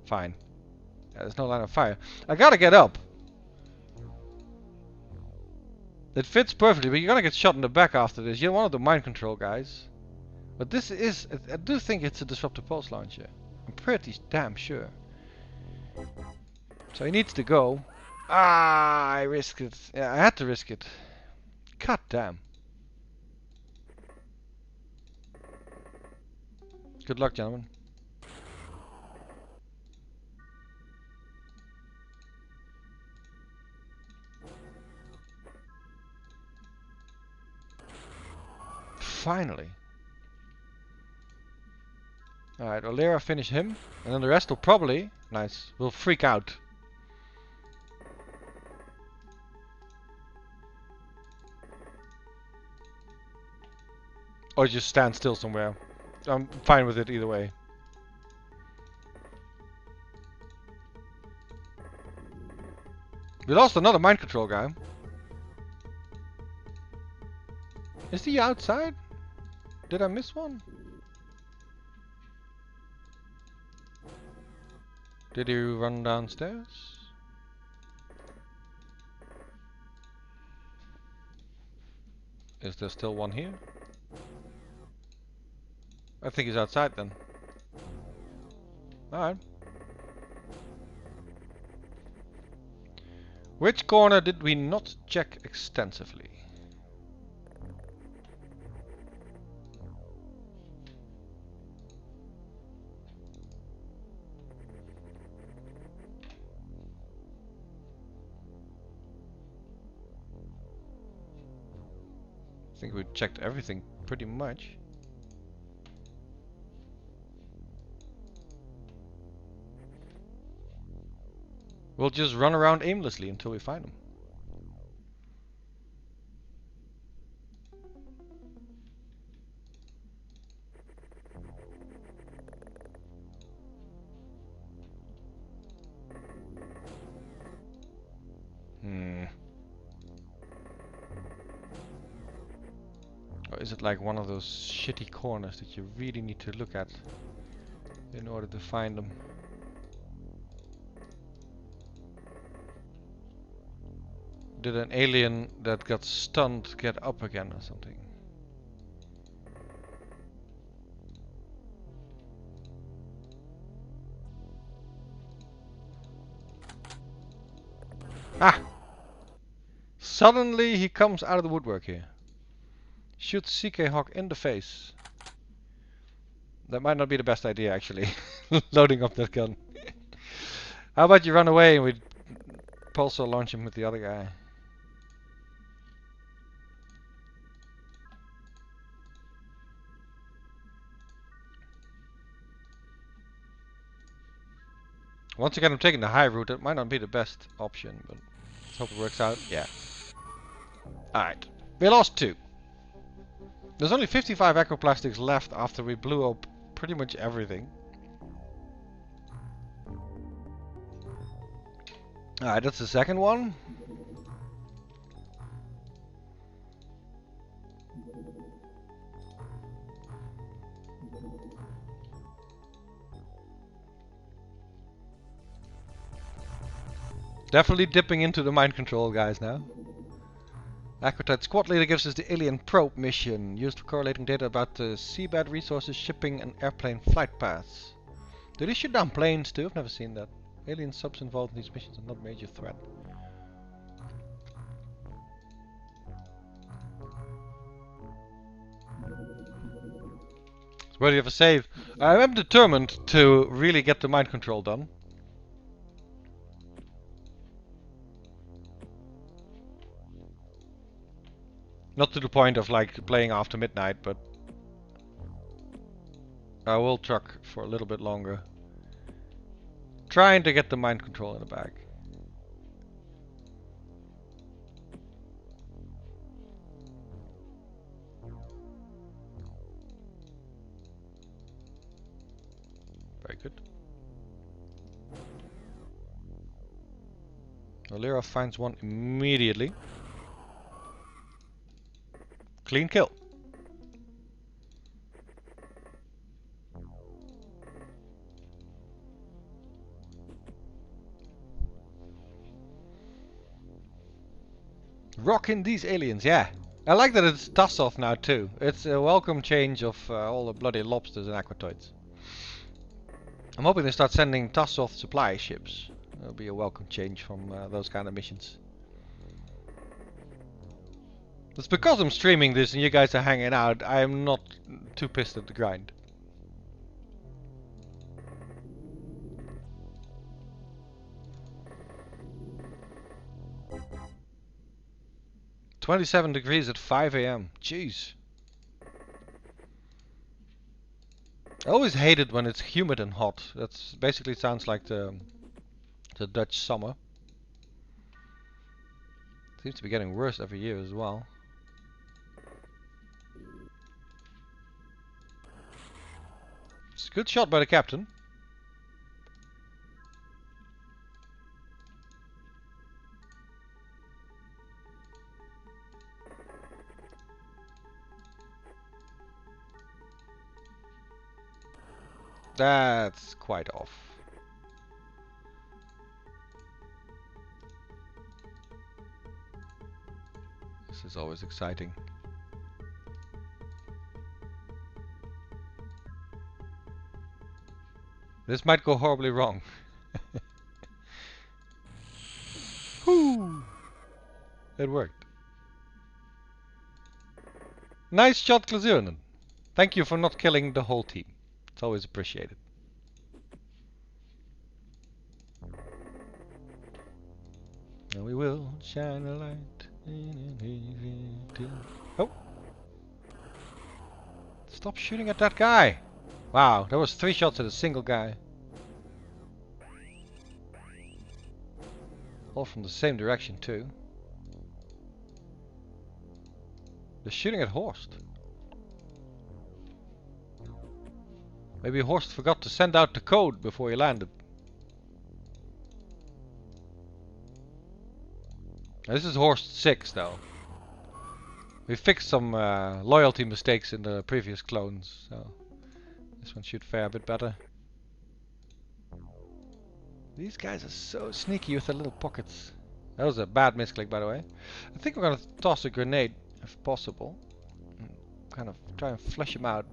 Fine. Yeah, there's no line of fire. I gotta get up. It fits perfectly, but you're gonna get shot in the back after this. You don't want to do mind control, guys. But this is... I do think it's a disruptor pulse launcher. I'm pretty damn sure. So he needs to go. Ah, I risked it. Yeah, I had to risk it. God damn. Good luck, gentlemen. finally. Alright, Olera finish him. And then the rest will probably, nice, will freak out. Or just stand still somewhere. I'm fine with it either way. We lost another mind control guy. Is he outside? Did I miss one? Did he run downstairs? Is there still one here? I think he's outside then. Alright. Which corner did we not check extensively? I think we checked everything pretty much. We'll just run around aimlessly until we find them. Or is it like one of those shitty corners that you really need to look at in order to find them? Did an alien that got stunned get up again or something? Ah! Suddenly he comes out of the woodwork here. Shoots CK Hawk in the face. That might not be the best idea actually. Loading up that gun. How about you run away and we pulsar launch him with the other guy? Once again I'm taking the high route. That might not be the best option, but let's hope it works out. Yeah. Alright. We lost 2. There's only 55 acroplastics left after we blew up pretty much everything. Alright, that's the second one. Definitely dipping into the mind control guys now. Aquatite squad leader gives us the alien probe mission, used for correlating data about the seabed resources, shipping and airplane flight paths. Do they shoot down planes too? I've never seen that. Alien subs involved in these missions are not a major threat. It's worthy of a save. I am determined to really get the mind control done. Not to the point of like playing after midnight, but I will truck for a little bit longer. Trying to get the mind control in the bag. Very good. Olera finds one immediately. Clean kill. Rocking these aliens, yeah. I like that it's Tassoth now too. It's a welcome change of all the bloody lobsters and aquatoids. I'm hoping they start sending Tassoth supply ships. That'll be a welcome change from those kind of missions. It's because I'm streaming this and you guys are hanging out, I'm not too pissed at the grind. "27 degrees at 5 AM. Jeez. I always hate it when it's humid and hot. That's basically sounds like the Dutch summer. Seems to be getting worse every year as well. It's a good shot by the captain. That's quite off. This is always exciting. This might go horribly wrong. Whoo! It worked. Nice shot, Glazurnen. Thank you for not killing the whole team. It's always appreciated. And we will shine a light. Oh! Stop shooting at that guy! Wow, there was 3 shots at a single guy. All from the same direction too. They're shooting at Horst. Maybe Horst forgot to send out the code before he landed. This is Horst 6 though. We fixed some loyalty mistakes in the previous clones, so this one should fare a bit better. These guys are so sneaky with their little pockets. That was a bad misclick, by the way. I think we're gonna toss a grenade if possible. Kind of try and flush him out.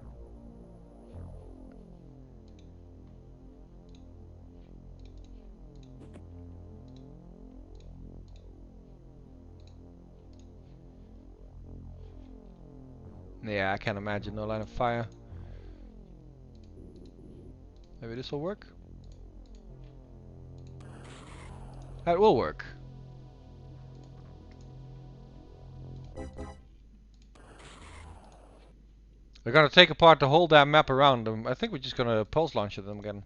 Yeah, I can't imagine no line of fire. Maybe this will work. That will work. We're gonna take apart the whole damn map around them. I think we're just gonna pulse launch them again.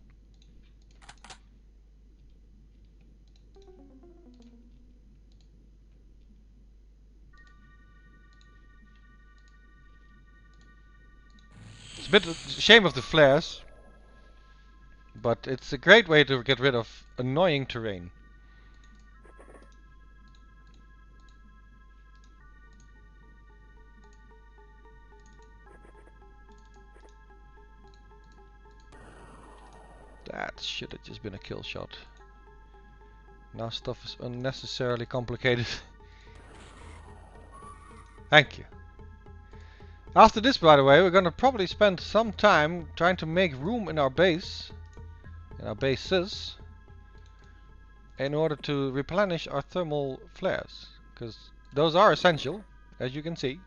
It's a bit of a shame of the flares, but it's a great way to get rid of annoying terrain. That should have just been a kill shot. Now stuff is unnecessarily complicated. Thank you. After this, by the way, we're gonna probably spend some time trying to make room in our base, in our bases, in order to replenish our thermal flares, because those are essential, as you can see.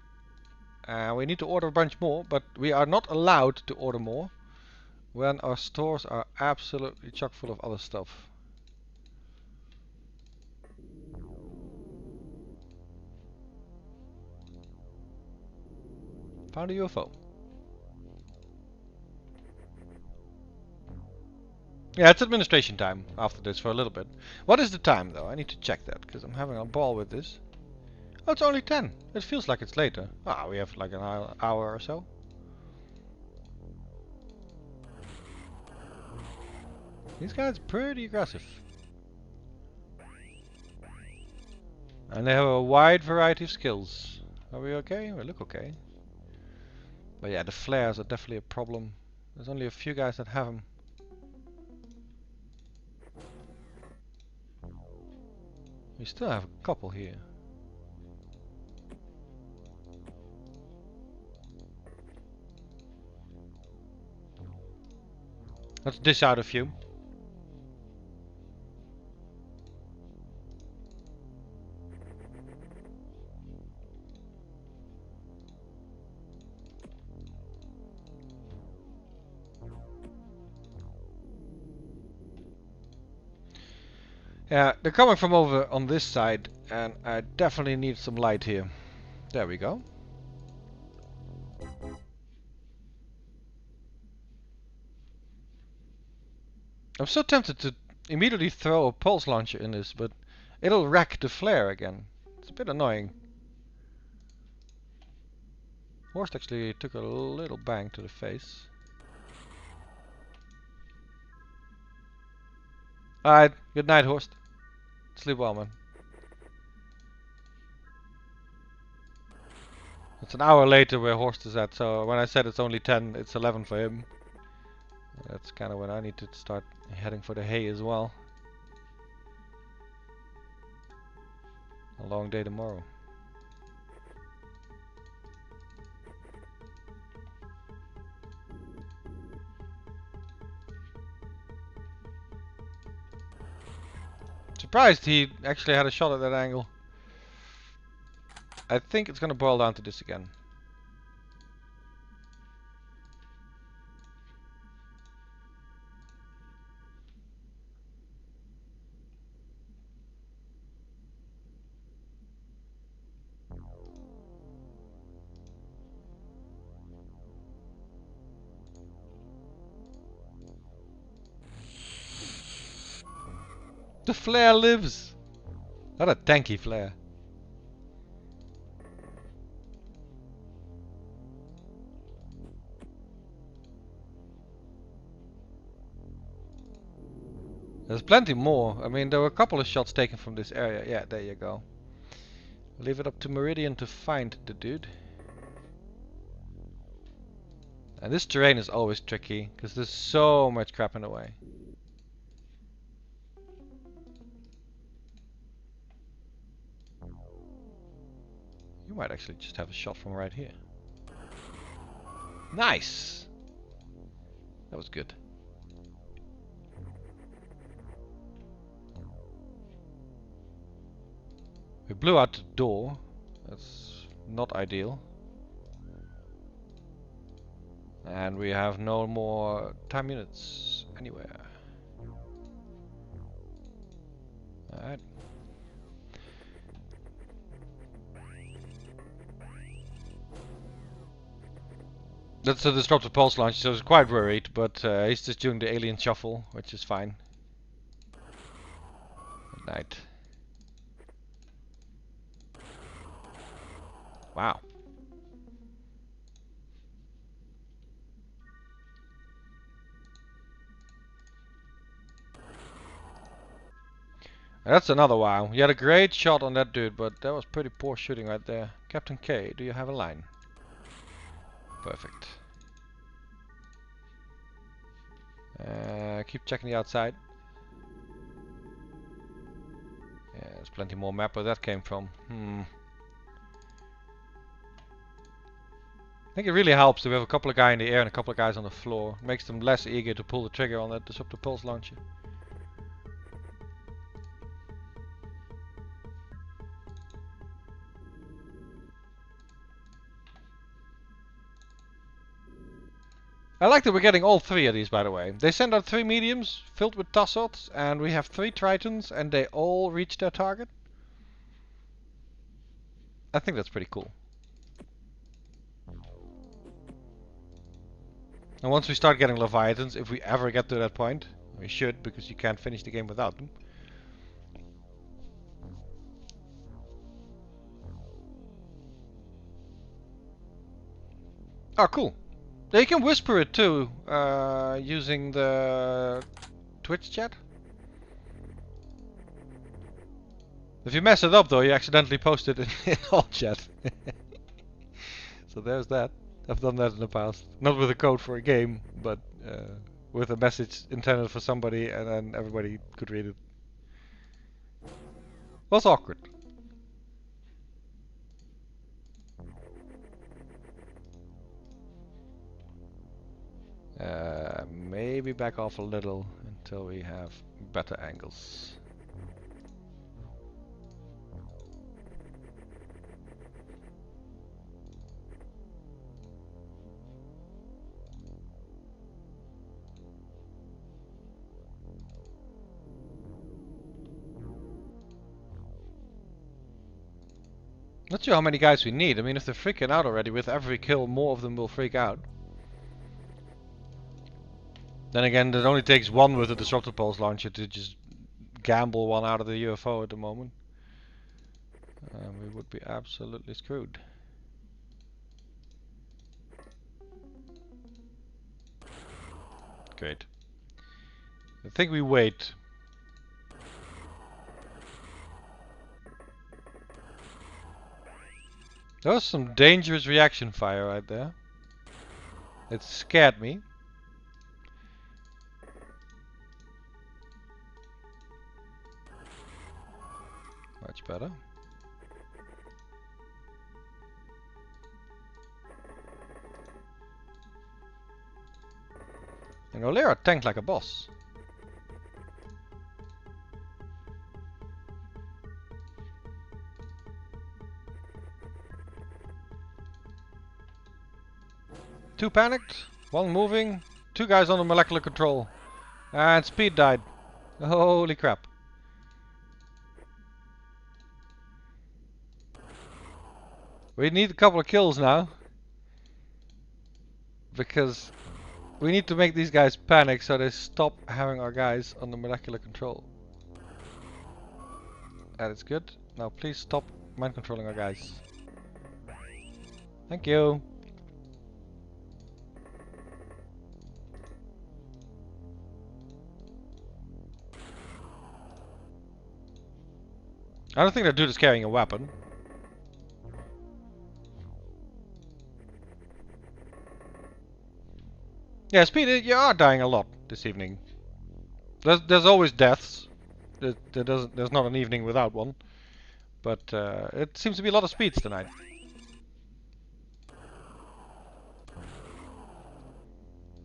We need to order a bunch more, but we are not allowed to order more when our stores are absolutely chock full of other stuff. Found a UFO. Yeah, it's administration time after this for a little bit. What is the time though? I need to check that because I'm having a ball with this. Oh, it's only 10. It feels like it's later. Ah, we have like an hour or so. These guys are pretty aggressive. And they have a wide variety of skills. Are we okay? We look okay. But yeah, the flares are definitely a problem. There's only a few guys that have them. We still have a couple here. Let's dish out a few. Yeah, they're coming from over on this side, and I definitely need some light here. There we go. I'm so tempted to immediately throw a pulse launcher in this, but it'll wreck the flare again. It's a bit annoying. Horst actually took a little bang to the face. Alright, good night, Horst. Sleep well, man. It's an hour later where Horst is at, so when I said it's only 10, it's 11 for him. That's kind of when I need to start heading for the hay as well. A long day tomorrow. Surprised he actually had a shot at that angle. I think it's gonna boil down to this again. The flare lives! Not a tanky flare. There's plenty more. I mean, there were a couple of shots taken from this area. Yeah, there you go. Leave it up to Meridian to find the dude. And this terrain is always tricky, because there's so much crap in the way. You might actually just have a shot from right here. Nice! That was good. We blew out the door. That's not ideal. And we have no more time units anywhere. Alright. That's a disrupted pulse launch, so I was quite worried, but he's just doing the alien shuffle, which is fine. Good night. Wow. That's another wow. You had a great shot on that dude, but that was pretty poor shooting right there. Captain K, do you have a line? Perfect. Keep checking the outside. Yeah, there's plenty more map where that came from. I think it really helps if we have a couple of guys in the air and a couple of guys on the floor. It makes them less eager to pull the trigger on that disruptive pulse launcher. I like that we're getting all three of these, by the way. They send out 3 mediums filled with Tassots, and we have 3 Tritons, and they all reach their target. I think that's pretty cool. And once we start getting Leviathans, if we ever get to that point, we should, because you can't finish the game without them. Oh, cool. You can whisper it too, using the Twitch chat. If you mess it up though, you accidentally post it in all chat. So there's that. I've done that in the past. Not with a code for a game, but with a message intended for somebody and then everybody could read it. Was awkward. Maybe back off a little until we have better angles. Not sure how many guys we need. I mean, if they're freaking out already, with every kill, more of them will freak out. Then again, it only takes one with a disruptor pulse launcher to just gamble one out of the UFO at the moment. We would be absolutely screwed. Great. I think we wait. There was some dangerous reaction fire right there. It scared me. Much better. And Olera tanked like a boss. Two panicked, one moving, two guys on the molecular control. And Speed died. Holy crap. We need a couple of kills now. Because we need to make these guys panic so they stop having our guys on the molecular control. That is good. Now please stop mind controlling our guys. Thank you. I don't think that dude is carrying a weapon. Yeah, Speed, you are dying a lot this evening. There's always deaths. There's not an evening without one. But it seems to be a lot of Speeds tonight.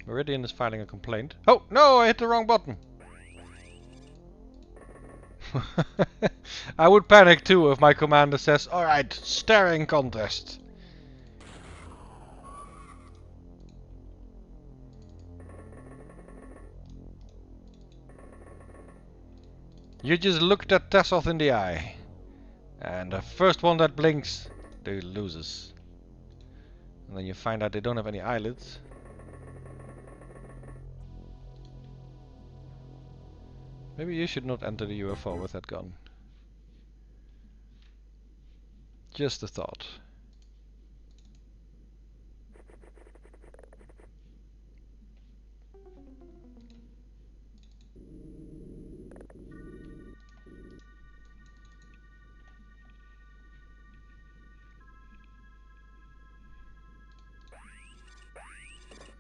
Meridian is filing a complaint. Oh, no, I hit the wrong button. I would panic too if my commander says, alright, staring contest. You just looked at Tassoth in the eye. And the first one that blinks, they loses. And then you find out they don't have any eyelids. Maybe you should not enter the UFO with that gun. Just a thought.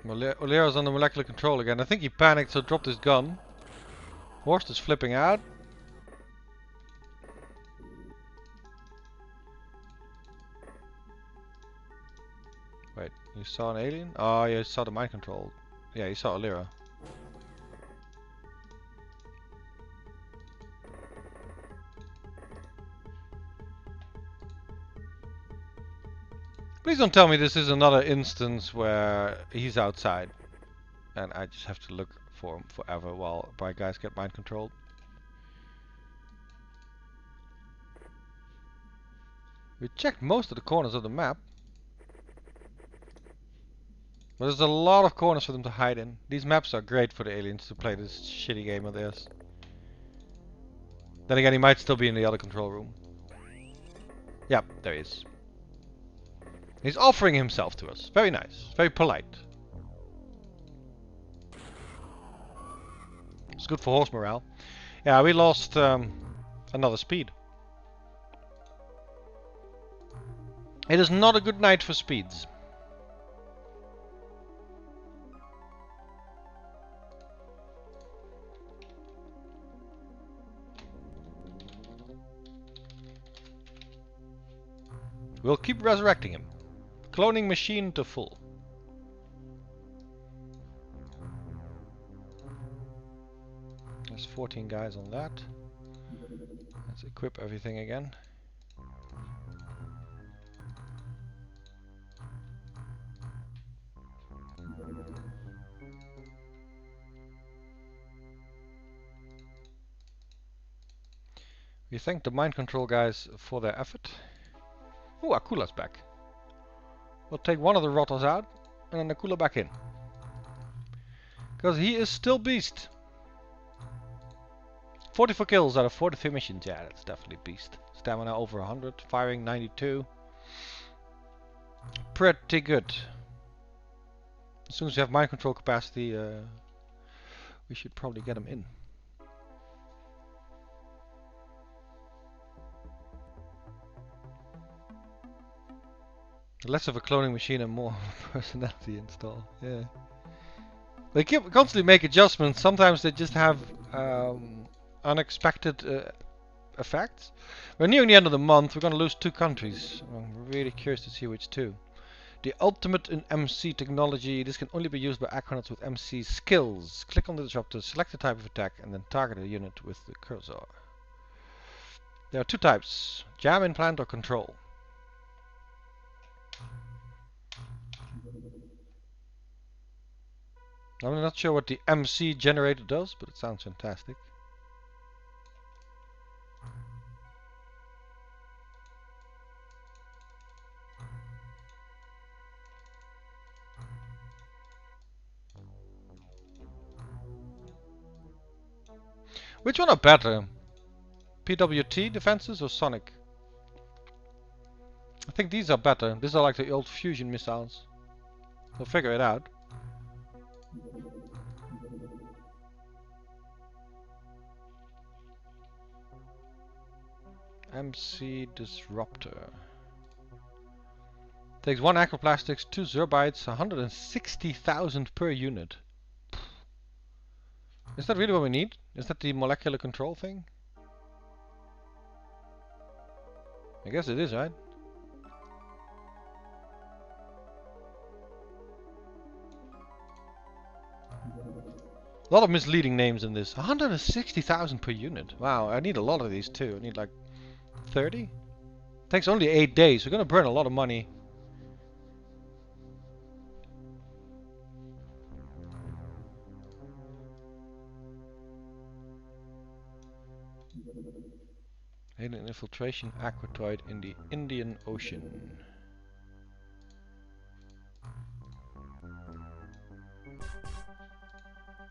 Olera's on the molecular control again. I think he panicked, so dropped his gun. Horst is flipping out. Wait, you saw an alien? Oh, yeah, you saw the mind control. Yeah, you saw Olera. Please don't tell me this is another instance where he's outside and I just have to look for him forever while my guys get mind controlled. We checked most of the corners of the map. But there's a lot of corners for them to hide in. These maps are great for the aliens to play this shitty game of theirs. Then again, he might still be in the other control room. Yep, there he is. He's offering himself to us. Very nice. Very polite. It's good for horse morale. Yeah, we lost another Speed. It is not a good night for Speeds. We'll keep resurrecting him. Cloning machine to full. There's 14 guys on that. Let's equip everything again. We thank the mind control guys for their effort. Ooh, Akula's back. We'll take one of the rotters out and then Akula back in. Because he is still beast. 44 kills out of 43 missions. Yeah, that's definitely beast. Stamina over 100. Firing 92. Pretty good. As soon as you have mind control capacity, we should probably get him in. Less of a cloning machine and more personality install. Yeah. They constantly make adjustments. Sometimes they just have unexpected effects. We're nearing the end of the month. We're going to lose 2 countries. I'm really curious to see which 2. The ultimate in MC technology. This can only be used by acronauts with MC skills. Click on the disruptor, select the type of attack, and then target a unit with the cursor. There are 2 types: jam, implant, or control. I'm not sure what the MC generator does, but it sounds fantastic. Which one are better? PWT defenses or Sonic? I think these are better. These are like the old fusion missiles. We'll figure it out. MC Disruptor. Takes 1 acroplastics, 2 zerbites, 160,000 per unit. Is that really what we need? Is that the molecular control thing? I guess it is, right? A lot of misleading names in this. 160,000 per unit. Wow, I need a lot of these too. I need like 30? Takes only 8 days. We're gonna burn a lot of money. Alien infiltration aquatoid in the Indian Ocean.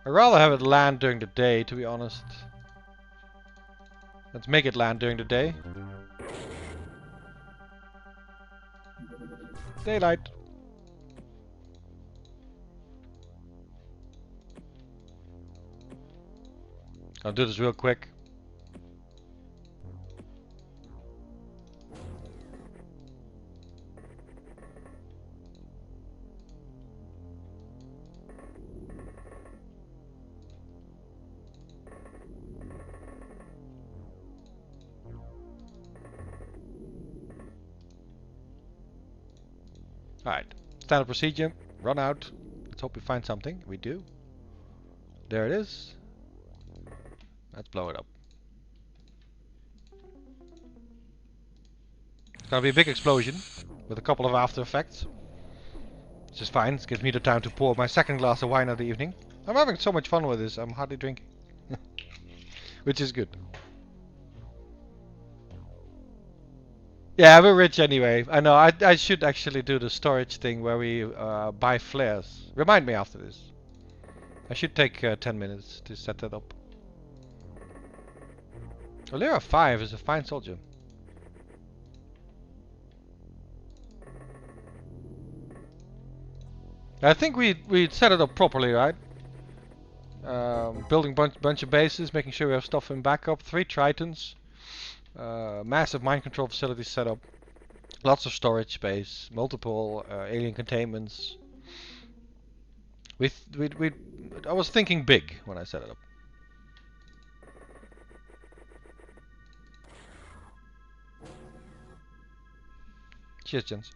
I'd rather have it land during the day, to be honest. Let's make it land during the day. Daylight. I'll do this real quick. Alright, standard procedure, run out. Let's hope we find something. We do. There it is. Let's blow it up. It's gonna be a big explosion with a couple of after effects. Which is fine, it gives me the time to pour my 2nd glass of wine of the evening. I'm having so much fun with this, I'm hardly drinking. Which is good. Yeah, we're rich anyway. I know, I should actually do the storage thing where we buy flares. Remind me after this. I should take 10 minutes to set that up. Olera 5 is a fine soldier. I think we set it up properly, right? Building bunch of bases, making sure we have stuff in backup. 3 Tritons. Massive mind control facilities set up. Lots of storage space. Multiple alien containments. I was thinking big when I set it up. Cheers, gents.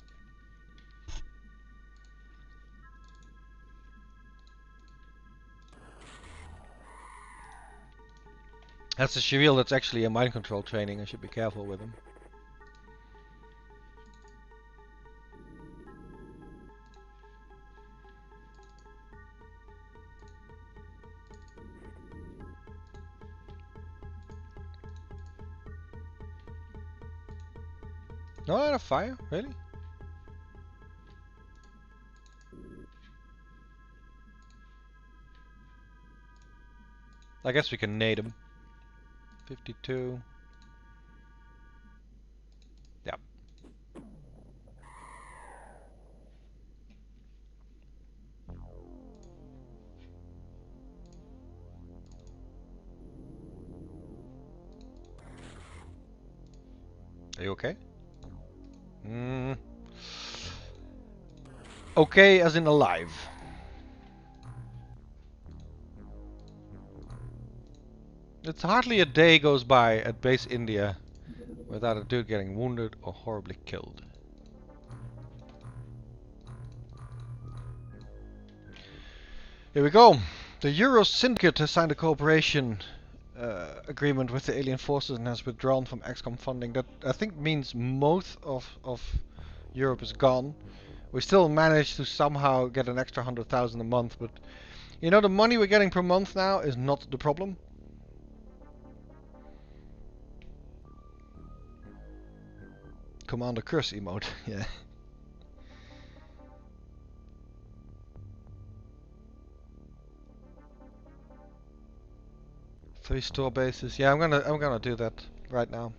That's a Shireel that's actually a mind control training. I should be careful with him. No line of fire? Really? I guess we can nade them. 52. Yep. Are you okay? Okay as in alive. It's hardly a day goes by at base India without a dude getting wounded or horribly killed. Here we go. The Euro Syndicate has signed a cooperation agreement with the alien forces and has withdrawn from XCOM funding. That I think means most of Europe is gone. We still managed to somehow get an extra 100,000 a month, but you know the money we're getting per month now is not the problem. Commander Curse emote, yeah. 3 store bases. Yeah, I'm gonna do that right now.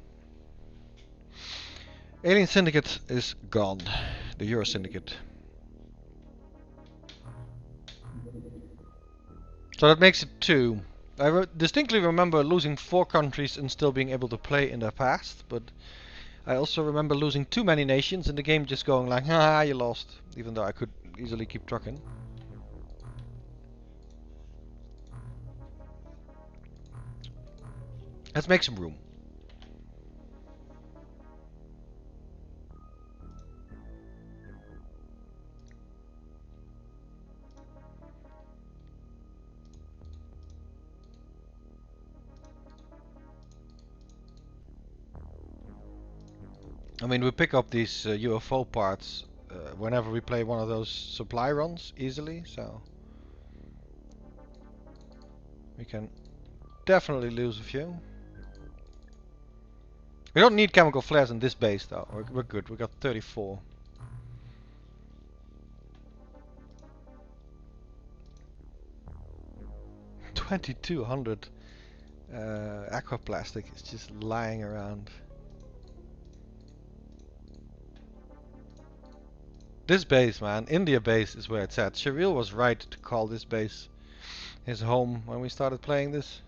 Alien Syndicate is gone. The Euro Syndicate. So that makes it 2. I distinctly remember losing 4 countries and still being able to play in the past, but I also remember losing too many nations and the game just going like, haha, you lost, even though I could easily keep trucking. Let's make some room. I mean, we pick up these UFO parts whenever we play one of those supply runs easily, so we can definitely lose a few. We don't need chemical flares in this base though, we're good, we got 34. $2,200 aquaplastic is just lying around. This base, man, India base is where it's at. Sharil was right to call this base his home when we started playing this.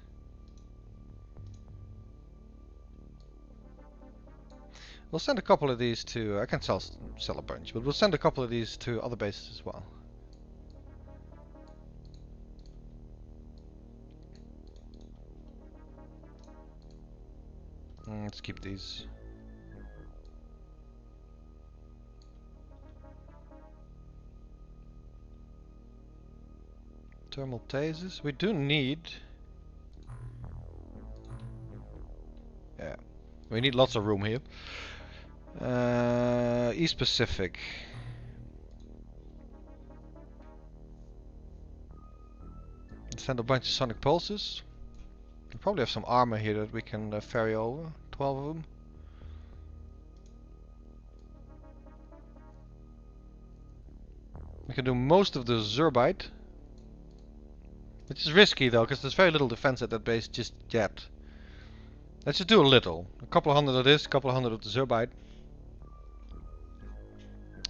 We'll send a couple of these to... I can sell a bunch, but we'll send a couple of these to other bases as well. Let's keep these. Thermal tasers. We do need... Yeah, we need lots of room here. East Pacific. Let's send a bunch of sonic pulses. We probably have some armor here that we can ferry over. 12 of them. We can do most of the Zerbite. Which is risky though, because there's very little defense at that base just yet. Let's just do a little. A couple of hundred of this, a couple of hundred of the Zerbite.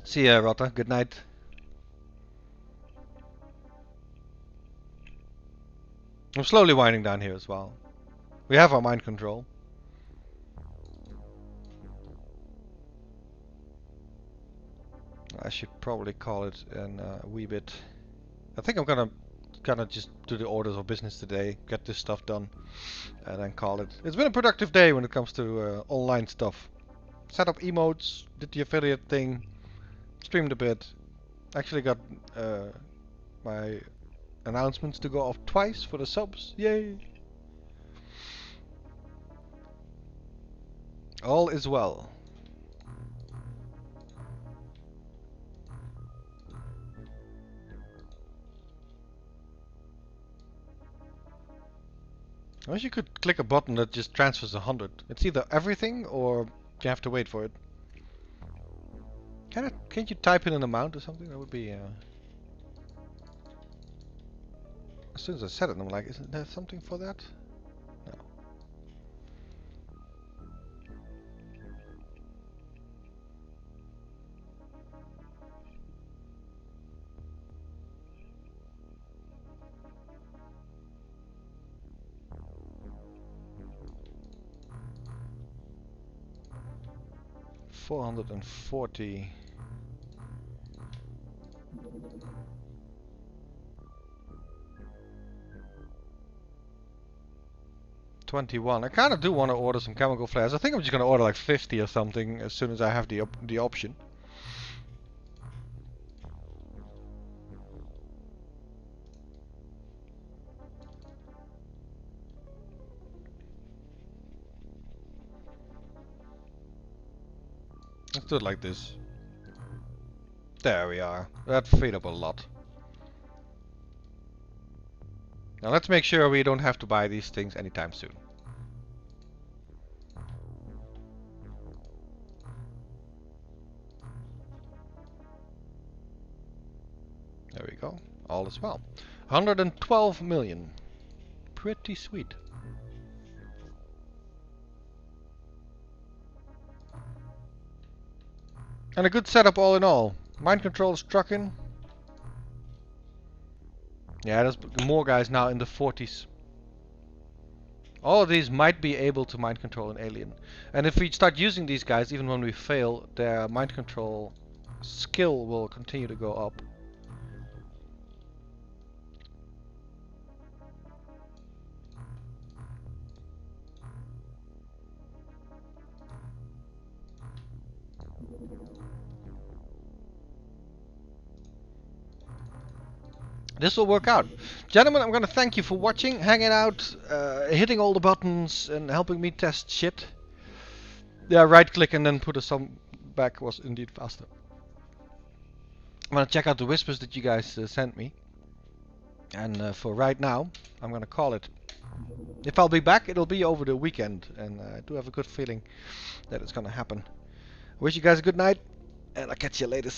See ya, Rotta. Good night. I'm slowly winding down here as well. We have our mind control. I should probably call it in a wee bit. I think I'm gonna just do the orders of business today, get this stuff done, and then call it. It's been a productive day when it comes to online stuff. Set up emotes, did the affiliate thing, streamed a bit. Actually got my announcements to go off twice for the subs. Yay! All is well. I wish you could click a button that just transfers 100. It's either everything or you have to wait for it. Can't you type in an amount or something? That would be as soon as I said it, I'm like, isn't there something for that? No. $440. 21. I kind of do want to order some chemical flares. I think I'm just going to order like 50 or something as soon as I have the option. Let's do it like this. There we are. That freed up a lot. Now let's make sure we don't have to buy these things anytime soon. There we go. All is well. 112 million. Pretty sweet. And a good setup all in all. Mind control struck in. Yeah, there's more guys now in the 40s. All of these might be able to mind control an alien. And if we start using these guys, even when we fail, their mind control skill will continue to go up. This will work out. Gentlemen, I'm gonna thank you for watching, hanging out, hitting all the buttons and helping me test shit. Yeah, right click and then put a sum back was indeed faster. I'm gonna check out the whispers that you guys sent me. And for right now, I'm gonna call it. If I'll be back, it'll be over the weekend. And I do have a good feeling that it's gonna happen. Wish you guys a good night, and I'll catch you later.